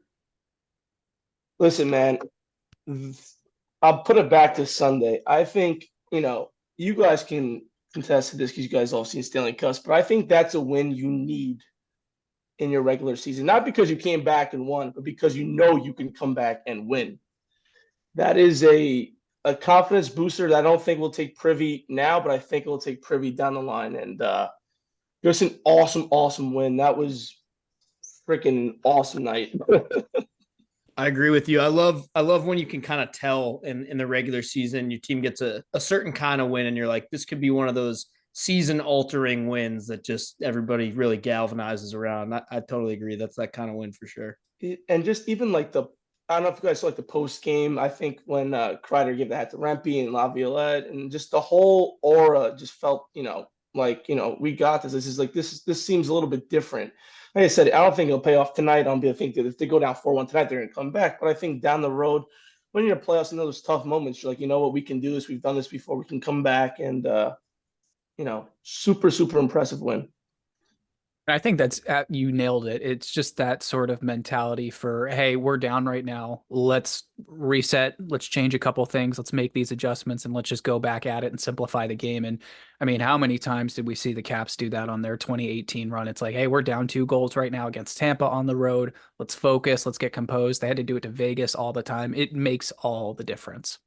Listen, man, I'll put it back to Sunday. I think, you guys can contest to this because you guys all seen Stanley Cups, but I think that's a win you need in your regular season. Not because you came back and won, but because you can come back and win. That is a confidence booster that I don't think will take Privy now, but I think it will take Privy down the line. And just an awesome, awesome win. That was freaking awesome night. I agree with you. I love when you can kind of tell in the regular season your team gets a certain kind of win and you're like, this could be one of those season altering wins that just everybody really galvanizes around. I totally agree. That's that kind of win for sure. And just even like I don't know if you guys saw like the post game. I think when Kreider gave that to Rempe and Laviolette, and just the whole aura just felt, we got this. This is like this seems a little bit different. Like I said, I don't think it'll pay off tonight. I think that if they go down 4-1 tonight, they're going to come back. But I think down the road, when you're in the playoffs and those tough moments, you're like, you know what, we can do this. We've done this before. We can come back and, super, super impressive win. I think you nailed it. It's just that sort of mentality for, hey, we're down right now. Let's reset. Let's change a couple things. Let's make these adjustments and let's just go back at it and simplify the game. And I mean, how many times did we see the Caps do that on their 2018 run? It's like, hey, we're down 2 goals right now against Tampa on the road. Let's focus. Let's get composed. They had to do it to Vegas all the time. It makes all the difference.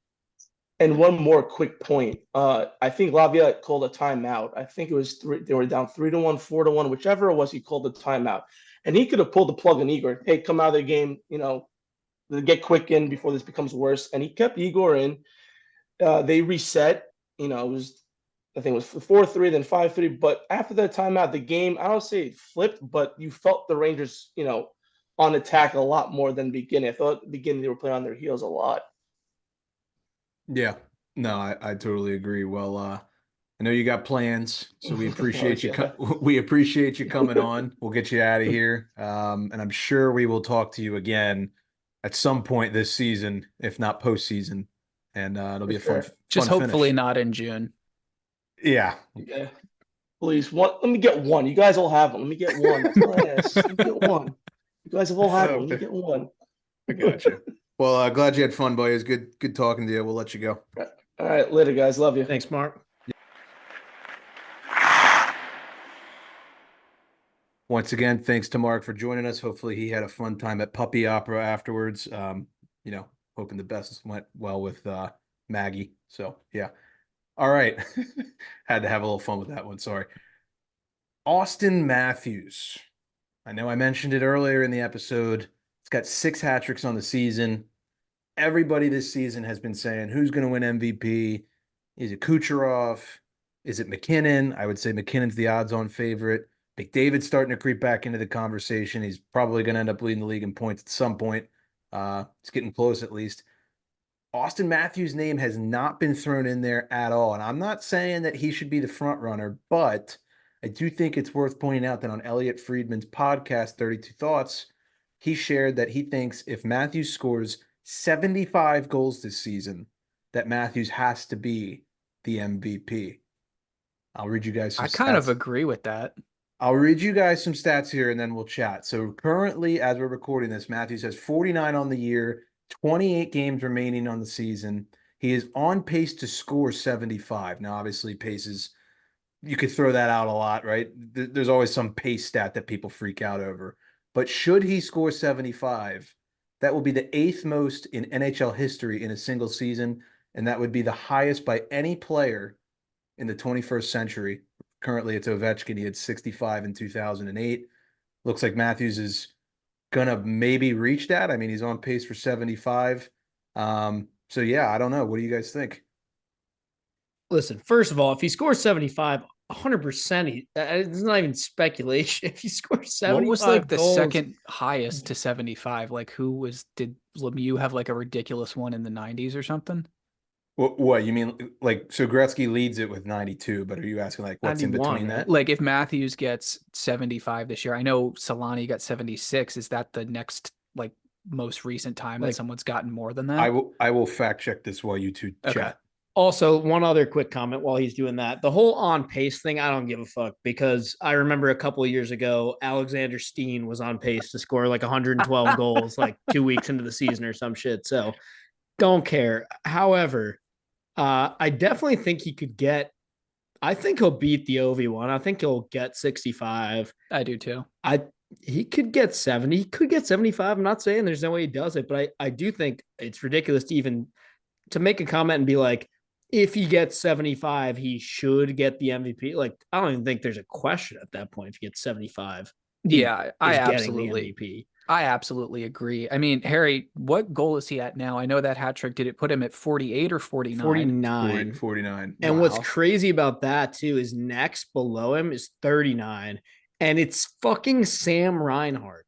And one more quick point. I think Laviolette called a timeout. I think it was they were down 3-1, 4-1, whichever it was, he called the timeout. And he could have pulled the plug on Igor. Hey, come out of the game, get quick in before this becomes worse. And he kept Igor in. They reset. I think it was 4-3, then 5-3. But after that timeout, the game, I don't say it flipped, but you felt the Rangers, on attack a lot more than the beginning. I thought at the beginning they were playing on their heels a lot. Yeah, no, I totally agree. Well, I know you got plans, so we appreciate you. We appreciate you coming on. We'll get you out of here, and I'm sure we will talk to you again at some point this season, if not postseason, and it'll be a fun. Just fun hopefully finish. not in June. Yeah. Yeah. Please, let me get one. You guys all have one. Let me get one. That's all I ask. Let me get one. You guys have all had one. Let me get one. I got you. Well, glad you had fun, boy. It was good talking to you. We'll let you go. All right, later, guys. Love you. Thanks, Mark. Once again, thanks to Mark for joining us. Hopefully he had a fun time at Puppy Opera afterwards. Hoping the best went well with Maggie. So, yeah. All right. Had to have a little fun with that one. Sorry. Auston Matthews. I know I mentioned it earlier in the episode. He's got 6 hat tricks on the season. Everybody this season has been saying, who's going to win MVP? Is it Kucherov? Is it McKinnon? I would say McKinnon's the odds-on favorite. McDavid's starting to creep back into the conversation. He's probably going to end up leading the league in points at some point. It's getting close at least. Auston Matthews' name has not been thrown in there at all. And I'm not saying that he should be the front runner, but I do think it's worth pointing out that on Elliot Friedman's podcast, 32 Thoughts, he shared that he thinks if Matthews scores 75 goals this season, that Matthews has to be the MVP. I'll read you guys some I kind of stats. agree with that. I'll read you guys some stats here and then we'll chat. So currently, as we're recording this, Matthews has 49 on the year, 28 games remaining on the season. He is on pace to score 75. Now, obviously, paces, you could throw that out a lot, right? There's always some pace stat that people freak out over. But should he score 75, that will be the 8th most in NHL history in a single season, and that would be the highest by any player in the 21st century. Currently, it's Ovechkin. He had 65 in 2008. Looks like Matthews is going to maybe reach that. I mean, he's on pace for 75. So, yeah, I don't know. What do you guys think? Listen, first of all, if he scores 75, 100%, it's not even speculation. If he scores 75 What was like the goals, second highest to 75? Like did Lemieux have like a ridiculous one in the 90s or something? What you mean? Like, so Gretzky leads it with 92, but are you asking like what's in 91, between right? that? Like if Matthews gets 75 this year, I know Solani got 76. Is that the next like most recent time that Like, someone's gotten more than that? I will fact check this while you two Okay. chat. Also, one other quick comment while he's doing that. The whole on pace thing, I don't give a fuck, because I remember a couple of years ago, Alexander Steen was on pace to score like 112 goals like 2 weeks into the season or some shit. So don't care. However, I definitely think he could get, I think he'll beat the Ovi one. I think he'll get 65. I do too. He could get 70. He could get 75. I'm not saying there's no way he does it, but I do think it's ridiculous to even to make a comment and be like, if he gets 75, he should get the MVP. Like, I don't even think there's a question at that point. If he gets 75, Yeah, I getting the absolutely MVP. I absolutely agree. I mean, Harry, what goal is he at now? I know that hat trick, did it put him at 48 or 49? 49. 49. And what's Wow. crazy about that too is next below him is 39, and it's fucking Sam Reinhart.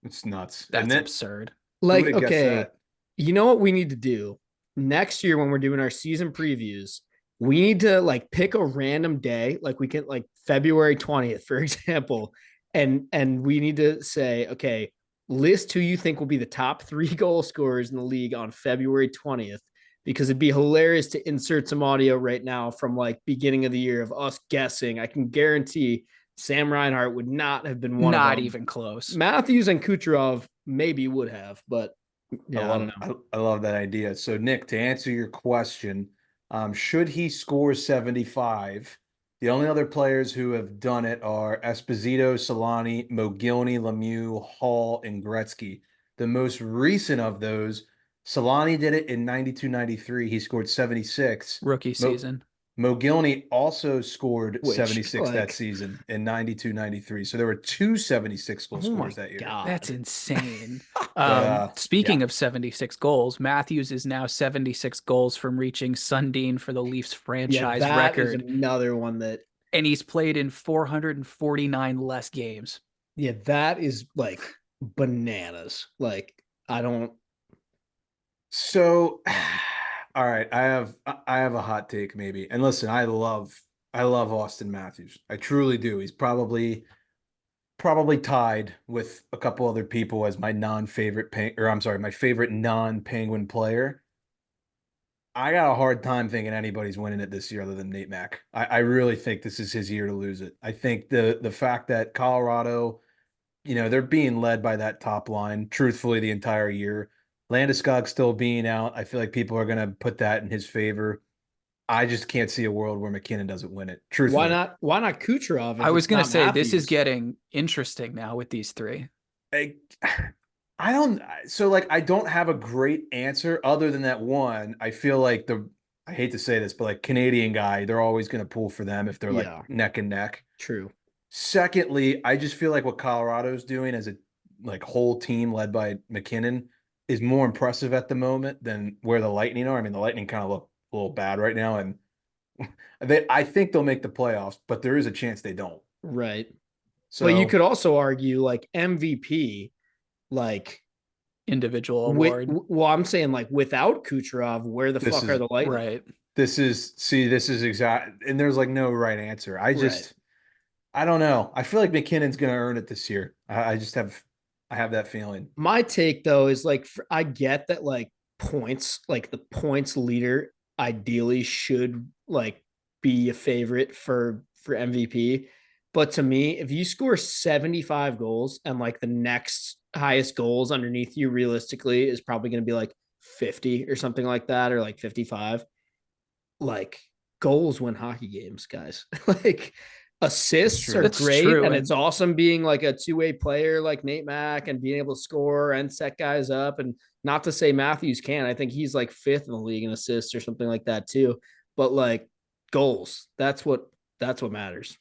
It's nuts. That's and then, absurd. Like, would've guessed okay, that? you know what we need to do next year when we're doing our season previews? We need to like pick a random day, like we can like February 20th, for example, and we need to say, okay, list who you think will be the top 3 goal scorers in the league on February 20th, because it'd be hilarious to insert some audio right now from like beginning of the year of us guessing. I can guarantee Sam Reinhart would not have been one of them. Not even close. Matthews and Kucherov maybe would have, but yeah, I don't know. I love that idea. So, Nick, to answer your question, should he score 75? The only other players who have done it are Esposito, Solani, Mogilny, Lemieux, Hall, and Gretzky. The most recent of those, Solani did it in 92-93. He scored 76. Rookie season. Mogilny also scored Which, 76 that like- season in 92-93. So there were 2 76 goal Oh my scorers that year. God. That's insane. yeah. Speaking of 76 goals, Matthews is now 76 goals from reaching Sundin for the Leafs franchise that is record. another one that, And he's played in 449 less games. yeah, that is like bananas. Like, I don't. So, all right, I have a hot take maybe. And listen, I love Auston Matthews. I truly do. He's probably tied with a couple other people as my non-favorite my favorite non-Penguin player. I got a hard time thinking anybody's winning it this year other than Nate Mack. I really think this is his year to lose it. I think the fact that Colorado, they're being led by that top line, truthfully, the entire year. Landeskog still being out, I feel like people are going to put that in his favor. I just can't see a world where McKinnon doesn't win it. Truthfully. Why not Kucherov? I was going to say, this is getting interesting now with these three. I don't have a great answer other than that one. I feel like I hate to say this, but like Canadian guy, they're always going to pull for them if they're like neck and neck. True. Secondly, I just feel like what Colorado's doing as a like whole team led by McKinnon is more impressive at the moment than where the Lightning are. I mean, the Lightning kind of look a little bad right now, and I think they'll make the playoffs, but there is a chance they don't. Right. So, but you could also argue like MVP, like individual award. Well, I'm saying like without Kucherov, where the fuck are the Lightning? Right. This is exact, and there's like no right answer. I don't know. I feel like McKinnon's going to earn it this year. I have that feeling. My take though is like, I get that like points, like the points leader ideally should like be a favorite for MVP. But to me, if you score 75 goals and like the next highest goals underneath you realistically is probably going to be like 50 or something like that, or like 55, like goals win hockey games, guys. Like assists are That's great. true, And and it's awesome being like a two-way player like Nate Mack and being able to score and set guys up. And not to say Matthews can, I think he's like fifth in the league in assists or something like that too. But like goals, that's what matters.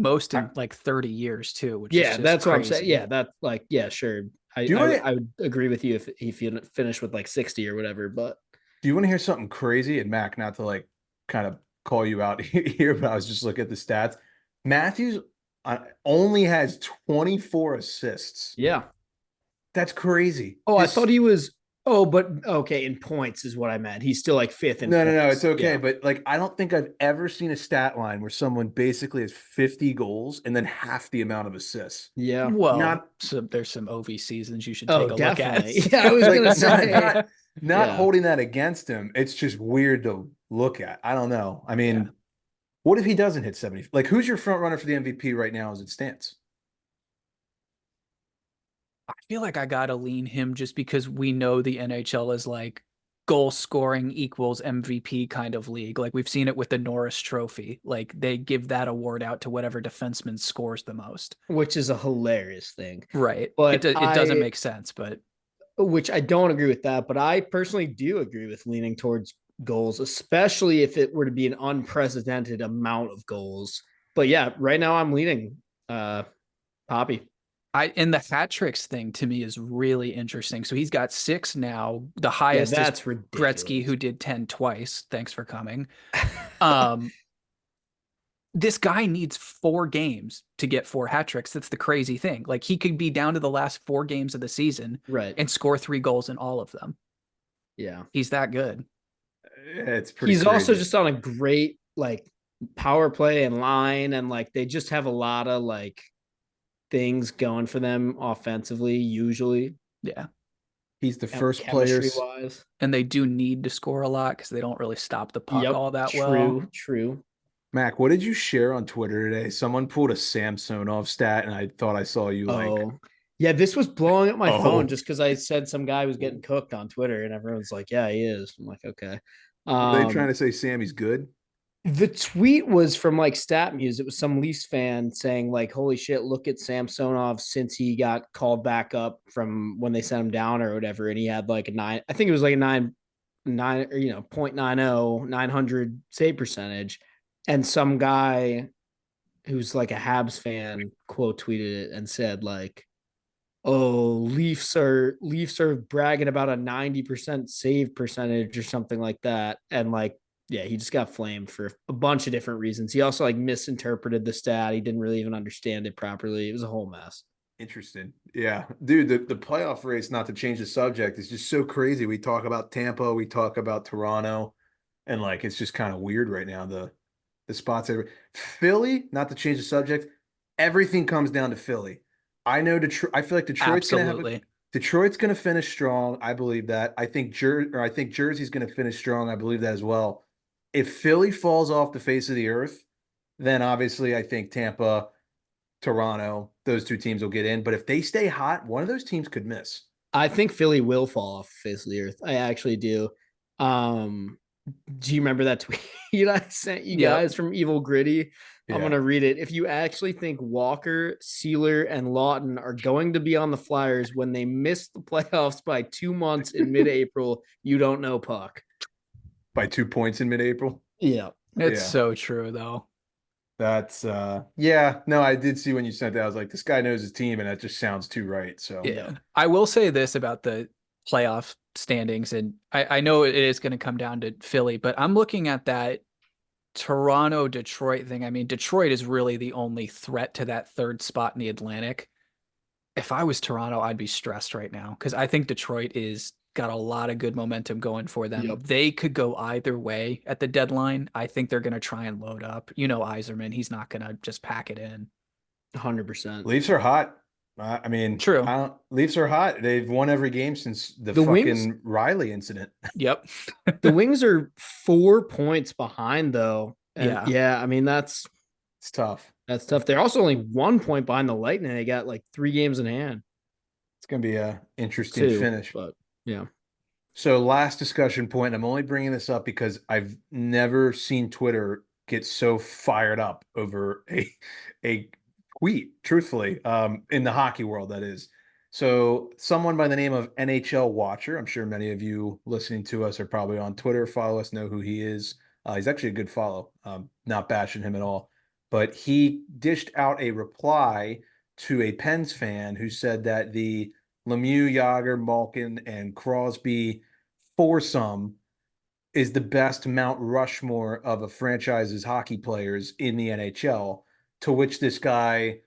most in like 30 years too, which is Yeah, just that's what I'm crazy. saying. Yeah, that's like, yeah, sure. Do you want I would agree with you if you finished with like 60 or whatever, but Do you want to hear something crazy? And Mac, not to like kind of call you out here, but I was just looking at the stats. Matthews only has 24 assists. yeah. That's crazy. Oh, I thought he was. Oh, but okay, in points is what I meant. He's still like fifth in No, points. it's okay. Yeah. But like, I don't think I've ever seen a stat line where someone basically has 50 goals and then half the amount of assists. Yeah. Well, there's some OV seasons you should take Oh, a definitely. look at. Yeah, I was Like, gonna say. not Yeah. holding that against him. It's just weird to look at. I don't know. I mean, Yeah. what if he doesn't hit 70? Like, who's your front runner for the MVP right now as it stands? I feel like I gotta lean him just because we know the NHL is like goal scoring equals MVP kind of league. Like we've seen it with the Norris Trophy. Like they give that award out to whatever defenseman scores the most. Which is a hilarious thing. Right. But it doesn't make sense, but which I don't agree with that, but I personally do agree with leaning towards goals, especially if it were to be an unprecedented amount of goals. But yeah, right now I'm leaning Poppy. and the hat tricks thing to me is really interesting. So he's got 6 now. The highest that's is ridiculous. Gretzky, who did 10 twice. Thanks for coming. This guy needs 4 games to get 4 hat tricks. That's the crazy thing. Like he could be down to the last 4 games of the season, right, and score 3 goals in all of them. Yeah, he's that good. It's pretty. He's crazy. also just on a great like power play and line, and like they just have a lot of like things going for them offensively. Usually, yeah, he's the first player wise, and they do need to score a lot because they don't really stop the puck all that well. True. Mac, what did you share on Twitter today? Someone pulled a Samsonov stat, and I thought I saw you like. Yeah, this was blowing up my phone just because I said some guy was getting cooked on Twitter, and everyone's like, "Yeah, he is." I'm like, "Okay." Are they trying to say Sammy's good? The tweet was from like StatMuse. It was some Leafs fan saying like, "Holy shit, look at Samsonov since he got called back up from when they sent him down or whatever." And he had like a 9, I think it was like a 9 or 0.90, 900 save percentage. And some guy who's like a Habs fan quote tweeted it and said like, "Oh, Leafs are bragging about a 90% save percentage or something like that." And like, yeah, he just got flamed for a bunch of different reasons. He also like misinterpreted the stat. He didn't really even understand it properly. It was a whole mess. Interesting. Yeah. Dude, the playoff race, not to change the subject, is just so crazy. We talk about Tampa, we talk about Toronto, and like it's just kind of weird right now. The spots Philly, not to change the subject, everything comes down to Philly. I know Detroit. I feel like Detroit's going to finish strong. I believe that. I think Jersey's going to finish strong. I believe that as well. If Philly falls off the face of the earth, then obviously I think Tampa, Toronto, those 2 teams will get in. But if they stay hot, one of those teams could miss. I think Philly will fall off the face of the earth. I actually do. Do you remember that tweet I sent you guys from Evil Gritty? Yeah. I'm going to read it. If you actually think Walker, Sealer, and Lawton are going to be on the Flyers when they miss the playoffs by 2 months in mid-April, you don't know puck. By 2 points in mid-April? Yeah. It's so true, though. That's yeah. No, I did see when you sent that. I was like, this guy knows his team, and that just sounds too right. So yeah. I will say this about the playoff standings, and I know it is going to come down to Philly, but I'm looking at that Toronto Detroit thing. I mean, Detroit is really the only threat to that 3rd spot in the Atlantic. If I was Toronto, I'd be stressed right now because I think Detroit is got a lot of good momentum going for them. Yep. They could go either way at the deadline. I think they're going to try and load up. Yzerman, he's not going to just pack it in. 100%. Leafs are hot. I mean, true. Leafs are hot. They've won every game since the fucking Wings? Riley incident. Yep. The Wings are 4 points behind though. And yeah. I mean, it's tough. That's tough. They're also only 1 point behind the Lightning. They got like 3 games in hand. It's going to be a interesting 2, finish. but yeah. So last discussion point, I'm only bringing this up because I've never seen Twitter get so fired up over a tweet, truthfully, in the hockey world, that is. So someone by the name of NHL Watcher, I'm sure many of you listening to us are probably on Twitter, follow us, know who he is. He's actually a good follow, not bashing him at all. But he dished out a reply to a Pens fan who said that the Lemieux, Yager, Malkin, and Crosby foursome is the best Mount Rushmore of a franchise's hockey players in the NHL, to which this guy,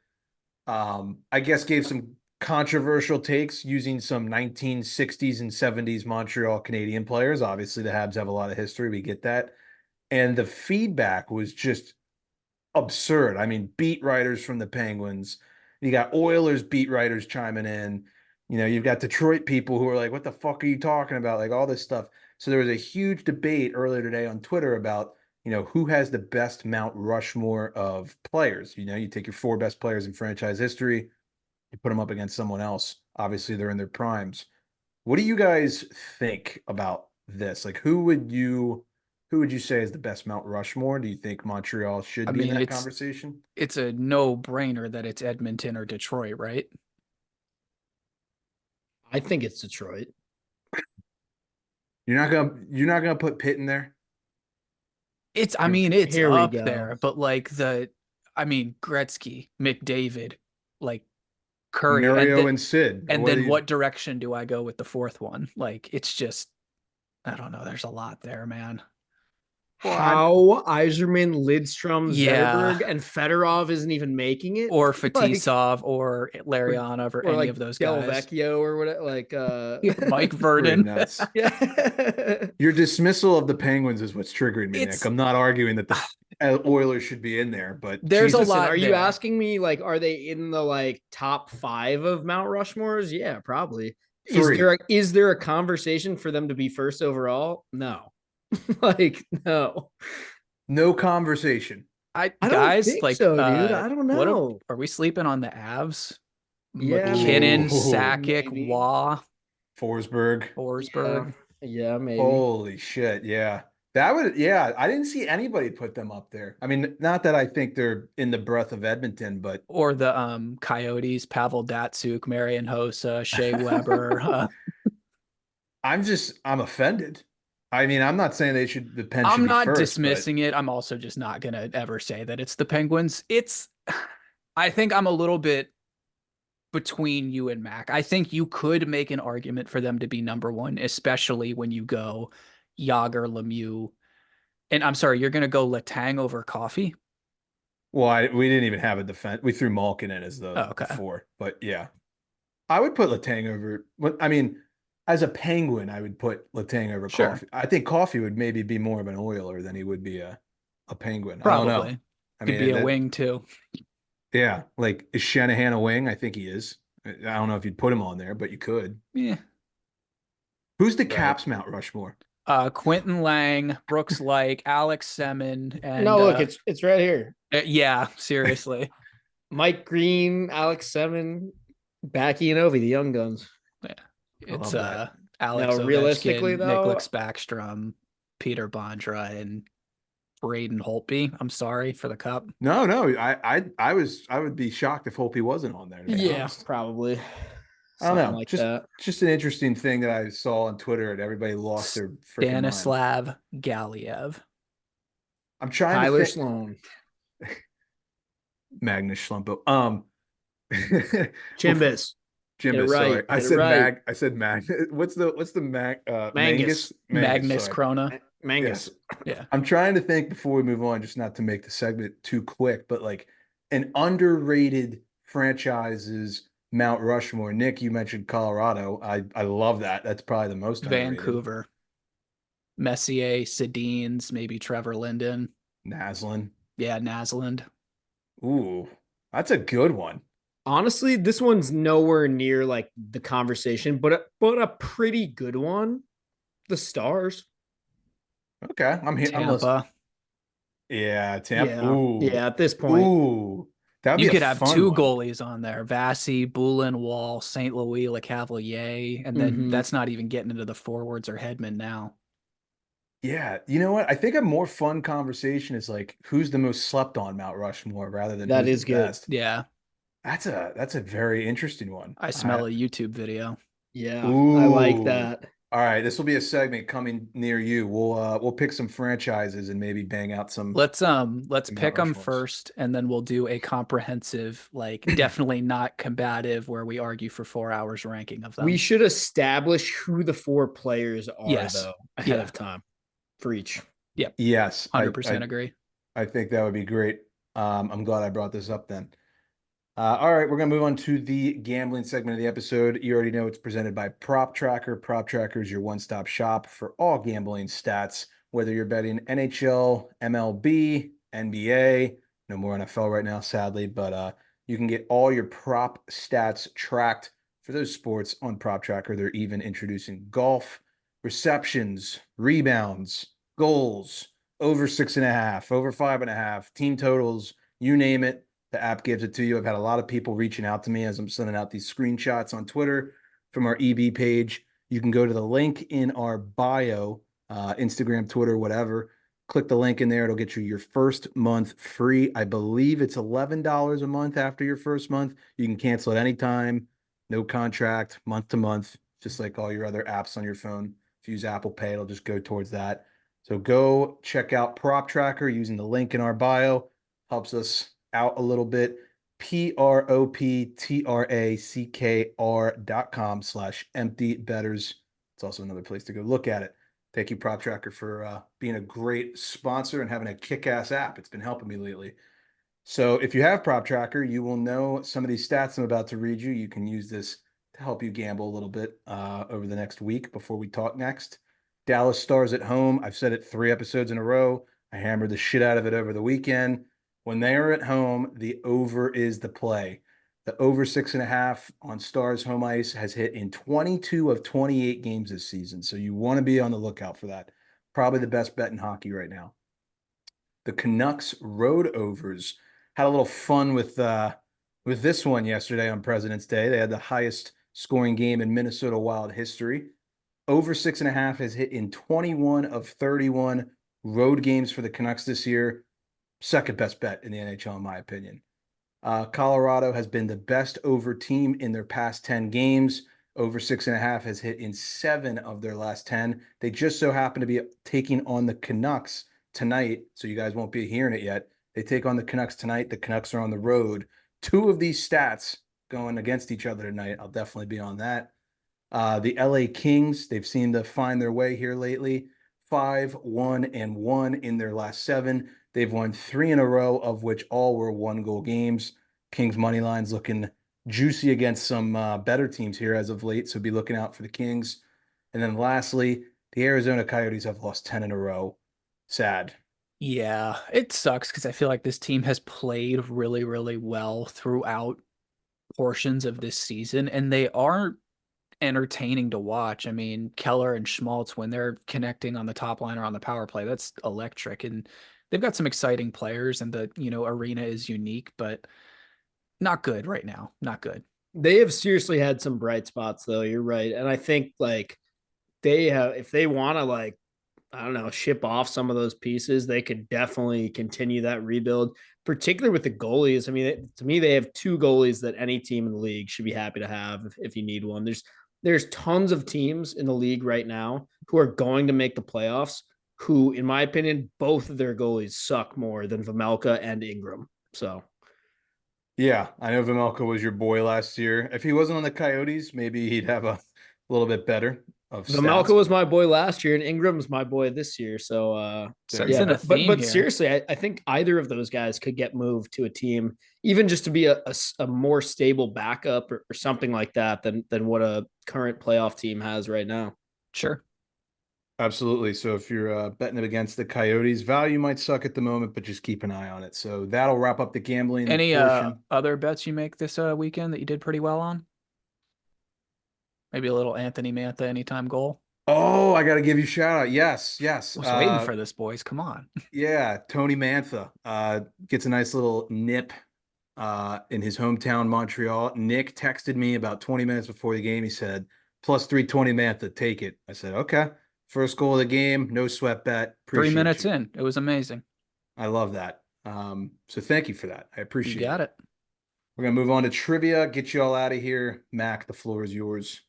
I guess, gave some controversial takes using some 1960s and 70s Montreal Canadian players. Obviously, the Habs have a lot of history. We get that. And the feedback was just absurd. I mean, beat writers from the Penguins. You got Oilers beat writers chiming in. You've got Detroit people who are like, what the fuck are you talking about? Like all this stuff. So there was a huge debate earlier today on Twitter about, who has the best Mount Rushmore of players. You take your 4 best players in franchise history, you put them up against someone else. Obviously, they're in their primes. What do you guys think about this? Like, who would you say is the best Mount Rushmore? Do you think Montreal should be in that conversation? It's a no-brainer that it's Edmonton or Detroit, right? I think it's Detroit. You're not gonna put Pitt in there? It's Here we up go. there, but like Gretzky, McDavid, like Curry, Mario and Sid. And then what direction do I go with the 4th one? Like, it's just, I don't know. There's a lot there, man. How Yzerman, Lidstrom, Yeah. Zetterberg, and Fedorov isn't even making it, Or Fetisov, or Larionov, or any like of those Del guys. Vecchio or whatever, like Mike Verdon. Nuts. Yeah. Your dismissal of the Penguins is what's triggering me, Nick. I'm not arguing that the Oilers should be in there, but there's Jesus. a lot. Are you asking me, like, are they in the like top 5 of Mount Rushmores? Yeah, probably. 3. Is there a conversation for them to be first overall? No. Like, no conversation. I don't think so, dude. I don't know. Are we sleeping on the Avs? Yeah, McKinnon, maybe. Sakic, Maybe. Waugh, Forsberg. Yeah, maybe. Holy shit, yeah. I didn't see anybody put them up there. I mean, not that I think they're in the breath of Edmonton, but or the Coyotes, Pavel Datsyuk, Marian Hossa, Shea Weber. I'm offended. I mean, I'm not saying the Pens should I'm be not first, dismissing it. I'm also just not gonna ever say that it's the Penguins. I think I'm a little bit between you and Mac. I think you could make an argument for them to be number 1, especially when you go Yager, Lemieux, and I'm sorry, you're gonna go Letang over Coffee. Well, we didn't even have a defense. We threw Malkin in as the 4, but yeah, I would put Letang over. I mean, as a Penguin, I would put Letang over Coffee. I think Coffee would maybe be more of an Oiler than he would be a Penguin. Probably. I don't know. Could be a wing too. Yeah, like, is Shanahan a wing? I think he is. I don't know if you'd put him on there, but you could. Yeah. Who's the Caps Mount Rushmore? Quentin Lang, Brooks Lake, Alex Semin, and no, look, it's right here. Yeah, seriously. Mike Green, Alex Semin, Backy and Ovi, the young guns. Yeah. It's Alex now, Ovechkin, realistically, though, Nicholas Backstrom, Peter Bondra, and Braden Holtby. I'm sorry for the cup. No, I would be shocked if Holtby wasn't on there. Yeah, probably. I don't know. Like just an interesting thing that I saw on Twitter, and everybody lost their freaking mind. Stanislav Galiev. I'm trying Tyler to think. Sloan. Magnus Schlumpo. Chimbis. Jimbus, sorry. I said Mag. What's the Mag? Mangus. Magnus Krona. Mangus. Yes. Yeah. I'm trying to think before we move on, just not to make the segment too quick, but like an underrated franchise's Mount Rushmore. Nick, you mentioned Colorado. I love that. That's probably the most Vancouver. Messier, Sedins, maybe Trevor Linden. Naslund. Yeah, Naslund. Ooh, that's a good one. Honestly, this one's nowhere near like the conversation, but a pretty good one. The Stars. Okay, I'm here. Tampa. Yeah, Tampa. Yeah. Ooh. Yeah, at this point. Ooh. That'd be You a could have fun two one. goalies on there: Vassy, Bulin, Wall, St. Louis, LeCavalier, and then that's not even getting into the forwards or headmen now. Yeah, you know what? I think a more fun conversation is like who's the most slept on Mount Rushmore rather than That who's is the good. best. Yeah, That's a very interesting one. I smell a YouTube video. Yeah, I like Ooh. that. All right, this will be a segment coming near you. We'll pick some franchises and maybe bang out Let's some Mount pick them Rushmores. first, and then we'll do a comprehensive, like definitely not combative, where we argue for 4 hours ranking of them. We should establish who the 4 players are, Yes. though, ahead Yeah. of time for each. Yep. Yes, 100% agree. I think that would be great. I'm glad I brought this up then. All right, we're going to move on to the gambling segment of the episode. You already know it's presented by Prop Tracker. Prop Tracker is your one-stop shop for all gambling stats, whether you're betting NHL, MLB, NBA, no more NFL right now, sadly, but you can get all your prop stats tracked for those sports on Prop Tracker. They're even introducing golf, receptions, rebounds, goals, over 6.5, over 5.5, team totals, you name it. The app gives it to you. I've had a lot of people reaching out to me as I'm sending out these screenshots on Twitter from our EB page. You can go to the link in our bio, Instagram, Twitter, whatever. Click the link in there. It'll get you your first month free. I believe it's $11 a month after your first month. You can cancel at any time. No contract, month to month, just like all your other apps on your phone. If you use Apple Pay, it'll just go towards that. So go check out Prop Tracker using the link in our bio. Helps us out a little bit. PropTracker.com/emptybetters. It's also another place to go look at it. Thank you, Prop Tracker, for being a great sponsor and having a kick-ass app. It's been helping me lately. So if you have Prop Tracker, you will know some of these stats I'm about to read you. You can use this to help you gamble a little bit over the next week before we talk next. Dallas Stars at home. I've said it 3 episodes in a row. I hammered the shit out of it over the weekend. When they are at home, the over is the play. The over 6.5 on Stars home ice has hit in 22 of 28 games this season. So you want to be on the lookout for that. Probably the best bet in hockey right now. The Canucks road overs. Had a little fun with this one yesterday on President's Day. They had the highest scoring game in Minnesota Wild history. Over 6.5 has hit in 21 of 31 road games for the Canucks this year. Second best bet in the NHL, in my opinion. Colorado has been the best over team in their past 10 games. Over 6.5 has hit in 7 of their last 10. They just so happen to be taking on the Canucks tonight, so you guys won't be hearing it yet. They take on the Canucks tonight. The Canucks are on the road. 2 of these stats going against each other tonight. I'll definitely be on that. The LA Kings, they've seemed to find their way here lately. 5-1-1 in their last 7. They've won 3 in a row, of which all were 1-goal games. Kings money line's looking juicy against some better teams here as of late, so be looking out for the Kings. And then lastly, the Arizona Coyotes have lost 10 in a row. Sad. Yeah, it sucks because I feel like this team has played really, really well throughout portions of this season, and they are entertaining to watch. I mean, Keller and Schmaltz, when they're connecting on the top line or on the power play, that's electric. And they've got some exciting players, and the arena is unique, but not good right now. Not good. They have seriously had some bright spots, though. You're right. And I think like they have, if they want to like, I don't know, ship off some of those pieces, they could definitely continue that rebuild, particularly with the goalies. I mean, to me, they have 2 goalies that any team in the league should be happy to have if you need one. There's tons of teams in the league right now who are going to make the playoffs who, in my opinion, both of their goalies suck more than Vamelka and Ingram. So Yeah, I know Vamelka was your boy last year. If he wasn't on the Coyotes, maybe he'd have a little bit better of Vamelka stats. was my boy last year, and Ingram's my boy this year. So, Sensing a theme but here. seriously, I think either of those guys could get moved to a team, even just to be a more stable backup or something like that than what a current playoff team has right now. Sure. Absolutely. So if you're betting it against the Coyotes, value might suck at the moment, but just keep an eye on it. So that'll wrap up the gambling Any portion. other bets you make this weekend that you did pretty well on? Maybe a little Anthony Mantha anytime goal. Oh, I got to give you a shout out. Yes. I was waiting for this, boys. Come on. Yeah, Tony Mantha gets a nice little nip in his hometown, Montreal. Nick texted me about 20 minutes before the game. He said, plus 320 Mantha, take it. I said, okay. First goal of the game, no sweat bet. 3 minutes You. in. It was amazing. I love that. So thank you for that. I You appreciate got it. We're going to move on to trivia. Get you all out of here. Mac, the floor is yours.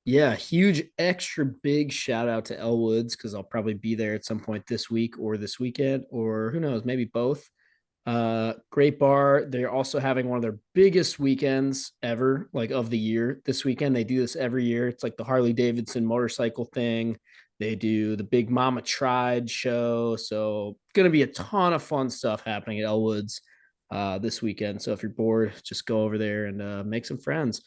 Yeah, huge extra big shout out to Elwoods because I'll probably be there at some point this week or this weekend, or who knows, maybe both. Great bar. They're also having one of their biggest weekends ever, like of the year this weekend. They do this every year. It's like the Harley Davidson motorcycle thing. They do the Big Mama Tried show. So going to be a ton of fun stuff happening at Elwoods this weekend. So if you're bored, just go over there and make some friends.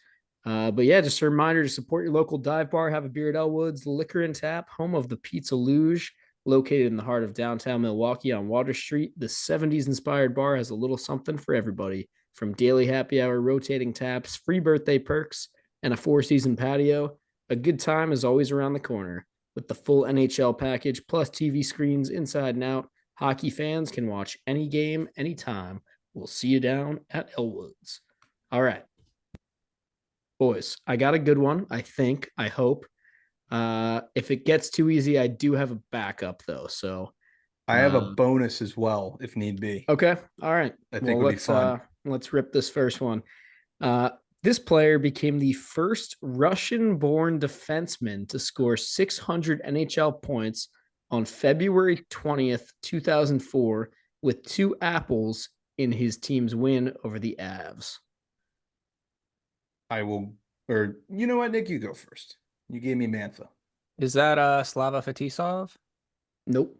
But yeah, just a reminder to support your local dive bar. Have a beer at Elwoods, Liquor and Tap, home of the Pizza Luge, located in the heart of downtown Milwaukee on Water Street. The 70s inspired bar has a little something for everybody, from daily happy hour, rotating taps, free birthday perks, and a 4-season patio. A good time is always around the corner. With the full NHL package plus TV screens inside and out, hockey fans can watch any game, anytime. We'll see you down at Elwoods. All right. Boys, I got a good one. I hope. If it gets too easy, I do have a backup though. So I have a bonus as well, if need be. okay. All right. I think would be fun. Let's rip this first one. This player became the first Russian-born defenseman to score 600 NHL points on February 20th, 2004, with 2 apples in his team's win over the Avs. I will, or you know what, Nick, you go first. You gave me Mantha. Is that Slava Fetisov? Nope.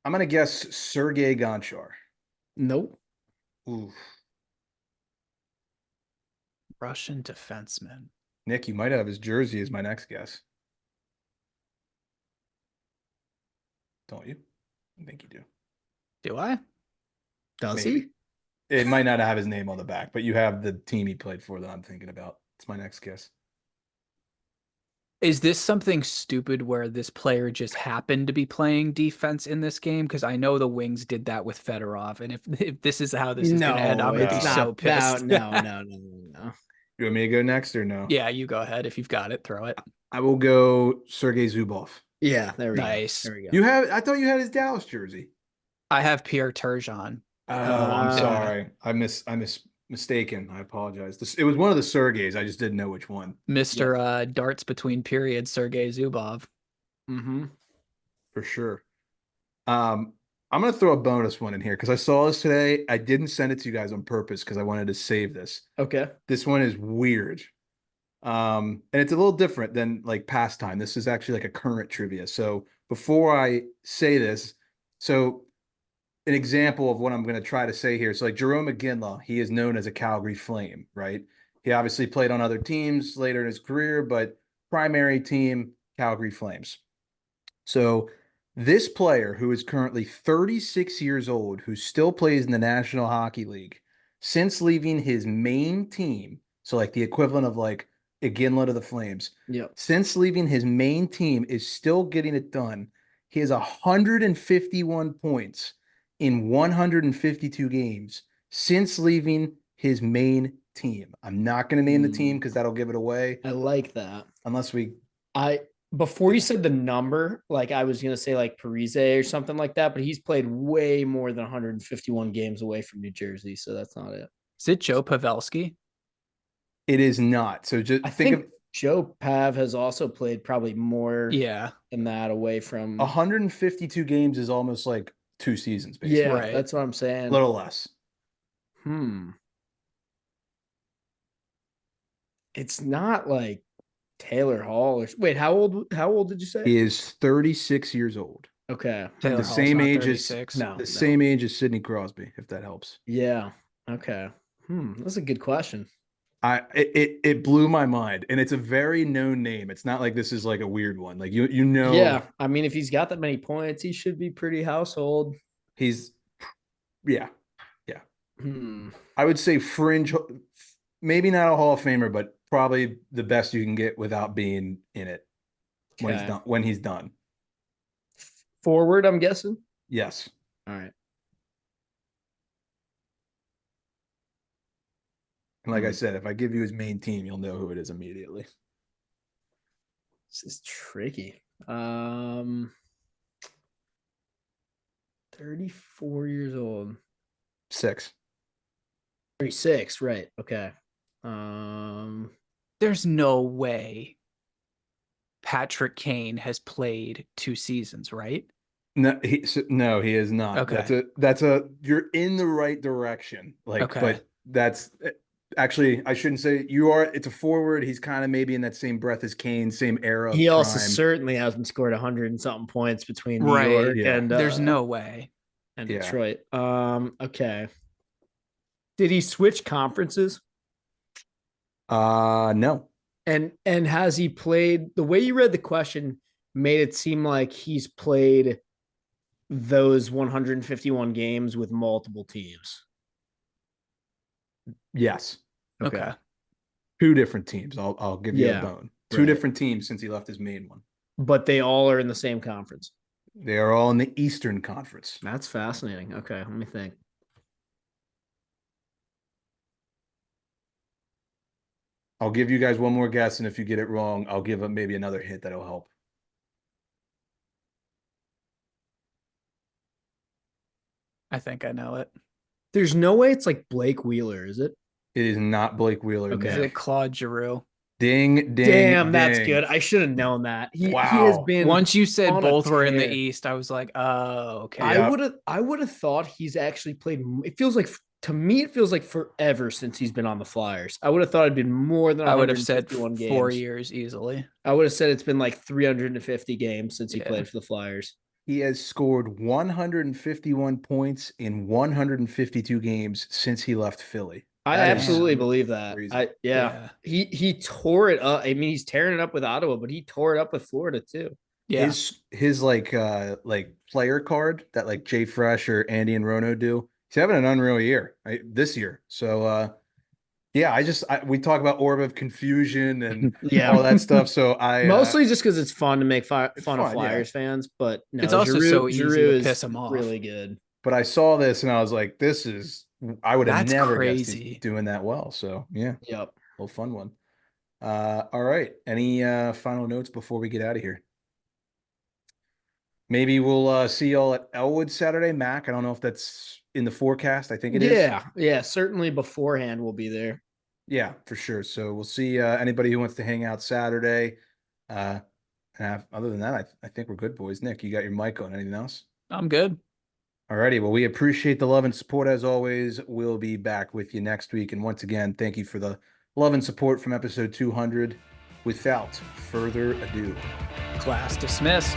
I'm gonna guess Sergei Gonchar. Nope. Ooh. Russian defenseman. Nick, you might have his jersey as my next guess. Don't you? I think you do. Do I? Does Maybe. he? It might not have his name on the back, but you have the team he played for that I'm thinking about. It's my next guess. Is this something stupid where this player just happened to be playing defense in this game? Because I know the Wings did that with Fedorov, and if this is how this is going to end, I'm going to be so pissed. No. You want me to go next or no? Yeah, you go ahead. If you've got it, throw it. I will go Sergei Zubov. Yeah, there we Nice. go. There we go. You have? I thought you had his Dallas jersey. I have Pierre Turgeon. Oh, I'm yeah. sorry. I mistaken. I apologize. It was one of the Sergeys. I just didn't know which one. Mr. Darts between periods, Sergei Zubov. Mm-hmm. For sure. I'm gonna throw a bonus one in here because I saw this today. I didn't send it to you guys on purpose because I wanted to save this. Okay. This one is weird. And it's a little different than like past time. This is actually like a current trivia. So before I say this, so an example of what I'm going to try to say here. So like Jerome McGinley, he is known as a Calgary Flame, right? He obviously played on other teams later in his career, but primary team, Calgary Flames. So this player who is currently 36 years old, who still plays in the National Hockey League, since leaving his main team, so like the equivalent of like Iginla to the Flames, since leaving his main team, is still getting it done. He has 151 points in 152 games since leaving his main team. I'm not going to name the team because that'll give it away. I like that. Unless we... Before you said the number, like I was going to say like Parise or something like that, but he's played way more than 151 games away from New Jersey, so that's not it. Is it Joe Pavelski? It is not. So just I think Joe Pav has also played probably more than that away from... 152 games is almost like 2 seasons, basically. Yeah, right. That's what I'm saying. A little less. It's not like Taylor Hall or... Wait, how old did you say? He is 36 years old. Okay. Taylor the Hall's same age 36. as the same age as Sidney Crosby, if that helps. Yeah. Okay. That's a good question. It blew my mind, and it's a very known name. It's not like this is like a weird one. Like you know. Yeah, I mean, if he's got that many points, he should be pretty household. Yeah. I would say fringe, maybe not a Hall of Famer, but probably the best you can get without being in it when he's done. Forward, I'm guessing. Yes. All right. Like I said, if I give you his main team, you'll know who it is immediately. This is tricky. 34 years old. 6. 36, right. Okay. There's no way Patrick Kane has played 2 seasons, right? No, he is not. Okay. You're in the right direction. Okay. But that's actually, I shouldn't say it's a forward. He's kind of maybe in that same breath as Kane, same era. He of also prime. certainly hasn't scored 100 and something points between New Right. York Yeah. and There's no way. and Yeah. Detroit. Okay. Did he switch conferences? No. And has he played, the way you read the question made it seem like he's played those 151 games with multiple teams. Yes. Okay. 2 different teams. I'll give you a bone. 2 different teams since he left his main one. But they all are in the same conference. They are all in the Eastern Conference. That's fascinating. Okay, let me think. I'll give you guys one more guess, and if you get it wrong, I'll give them maybe another hint that'll help. I think I know it. There's no way it's like Blake Wheeler, is it? It is not Blake Wheeler. Okay. Is it Claude Giroux? Ding, Damn, that's ding. good. I should have known that. He Wow. has been Once you said on a both were in the tear. East, I was like, oh, okay. I would have thought he's actually played. It feels like, to me, it feels like forever since he's been on the Flyers. I would have thought it'd been more than I would have said 151 games. 4 years easily. I would have said it's been like 350 games since he Yeah. played for the Flyers. He has scored 151 points in 152 games since he left Philly. I That is absolutely believe that. crazy. He tore it up. I mean, he's tearing it up with Ottawa, but he tore it up with Florida too. Yeah. His like player card that like Jay Fresh or Andy and Rono do. He's having an unreal year this year. So we talk about orb of confusion and all that stuff. So mostly just because it's fun to make fun of fun, Flyers fans, but no, It's also so easy Giroux to piss him off. Really good. But I saw this and I was like, I would have That's never crazy. guessed he's doing that well. So yeah. Yep. A little fun one. All right. Any final notes before we get out of here? Maybe we'll see y'all at Elwood Saturday, Mac. I don't know if that's in the forecast. I think it is. Yeah. Certainly beforehand we'll be there. Yeah, for sure. So we'll see anybody who wants to hang out Saturday. Other than that, I think we're good, boys. Nick, you got your mic on. Anything else? I'm good. All righty. Well, we appreciate the love and support as always. We'll be back with you next week. And once again, thank you for the love and support from episode 200. Without further ado, Class dismissed.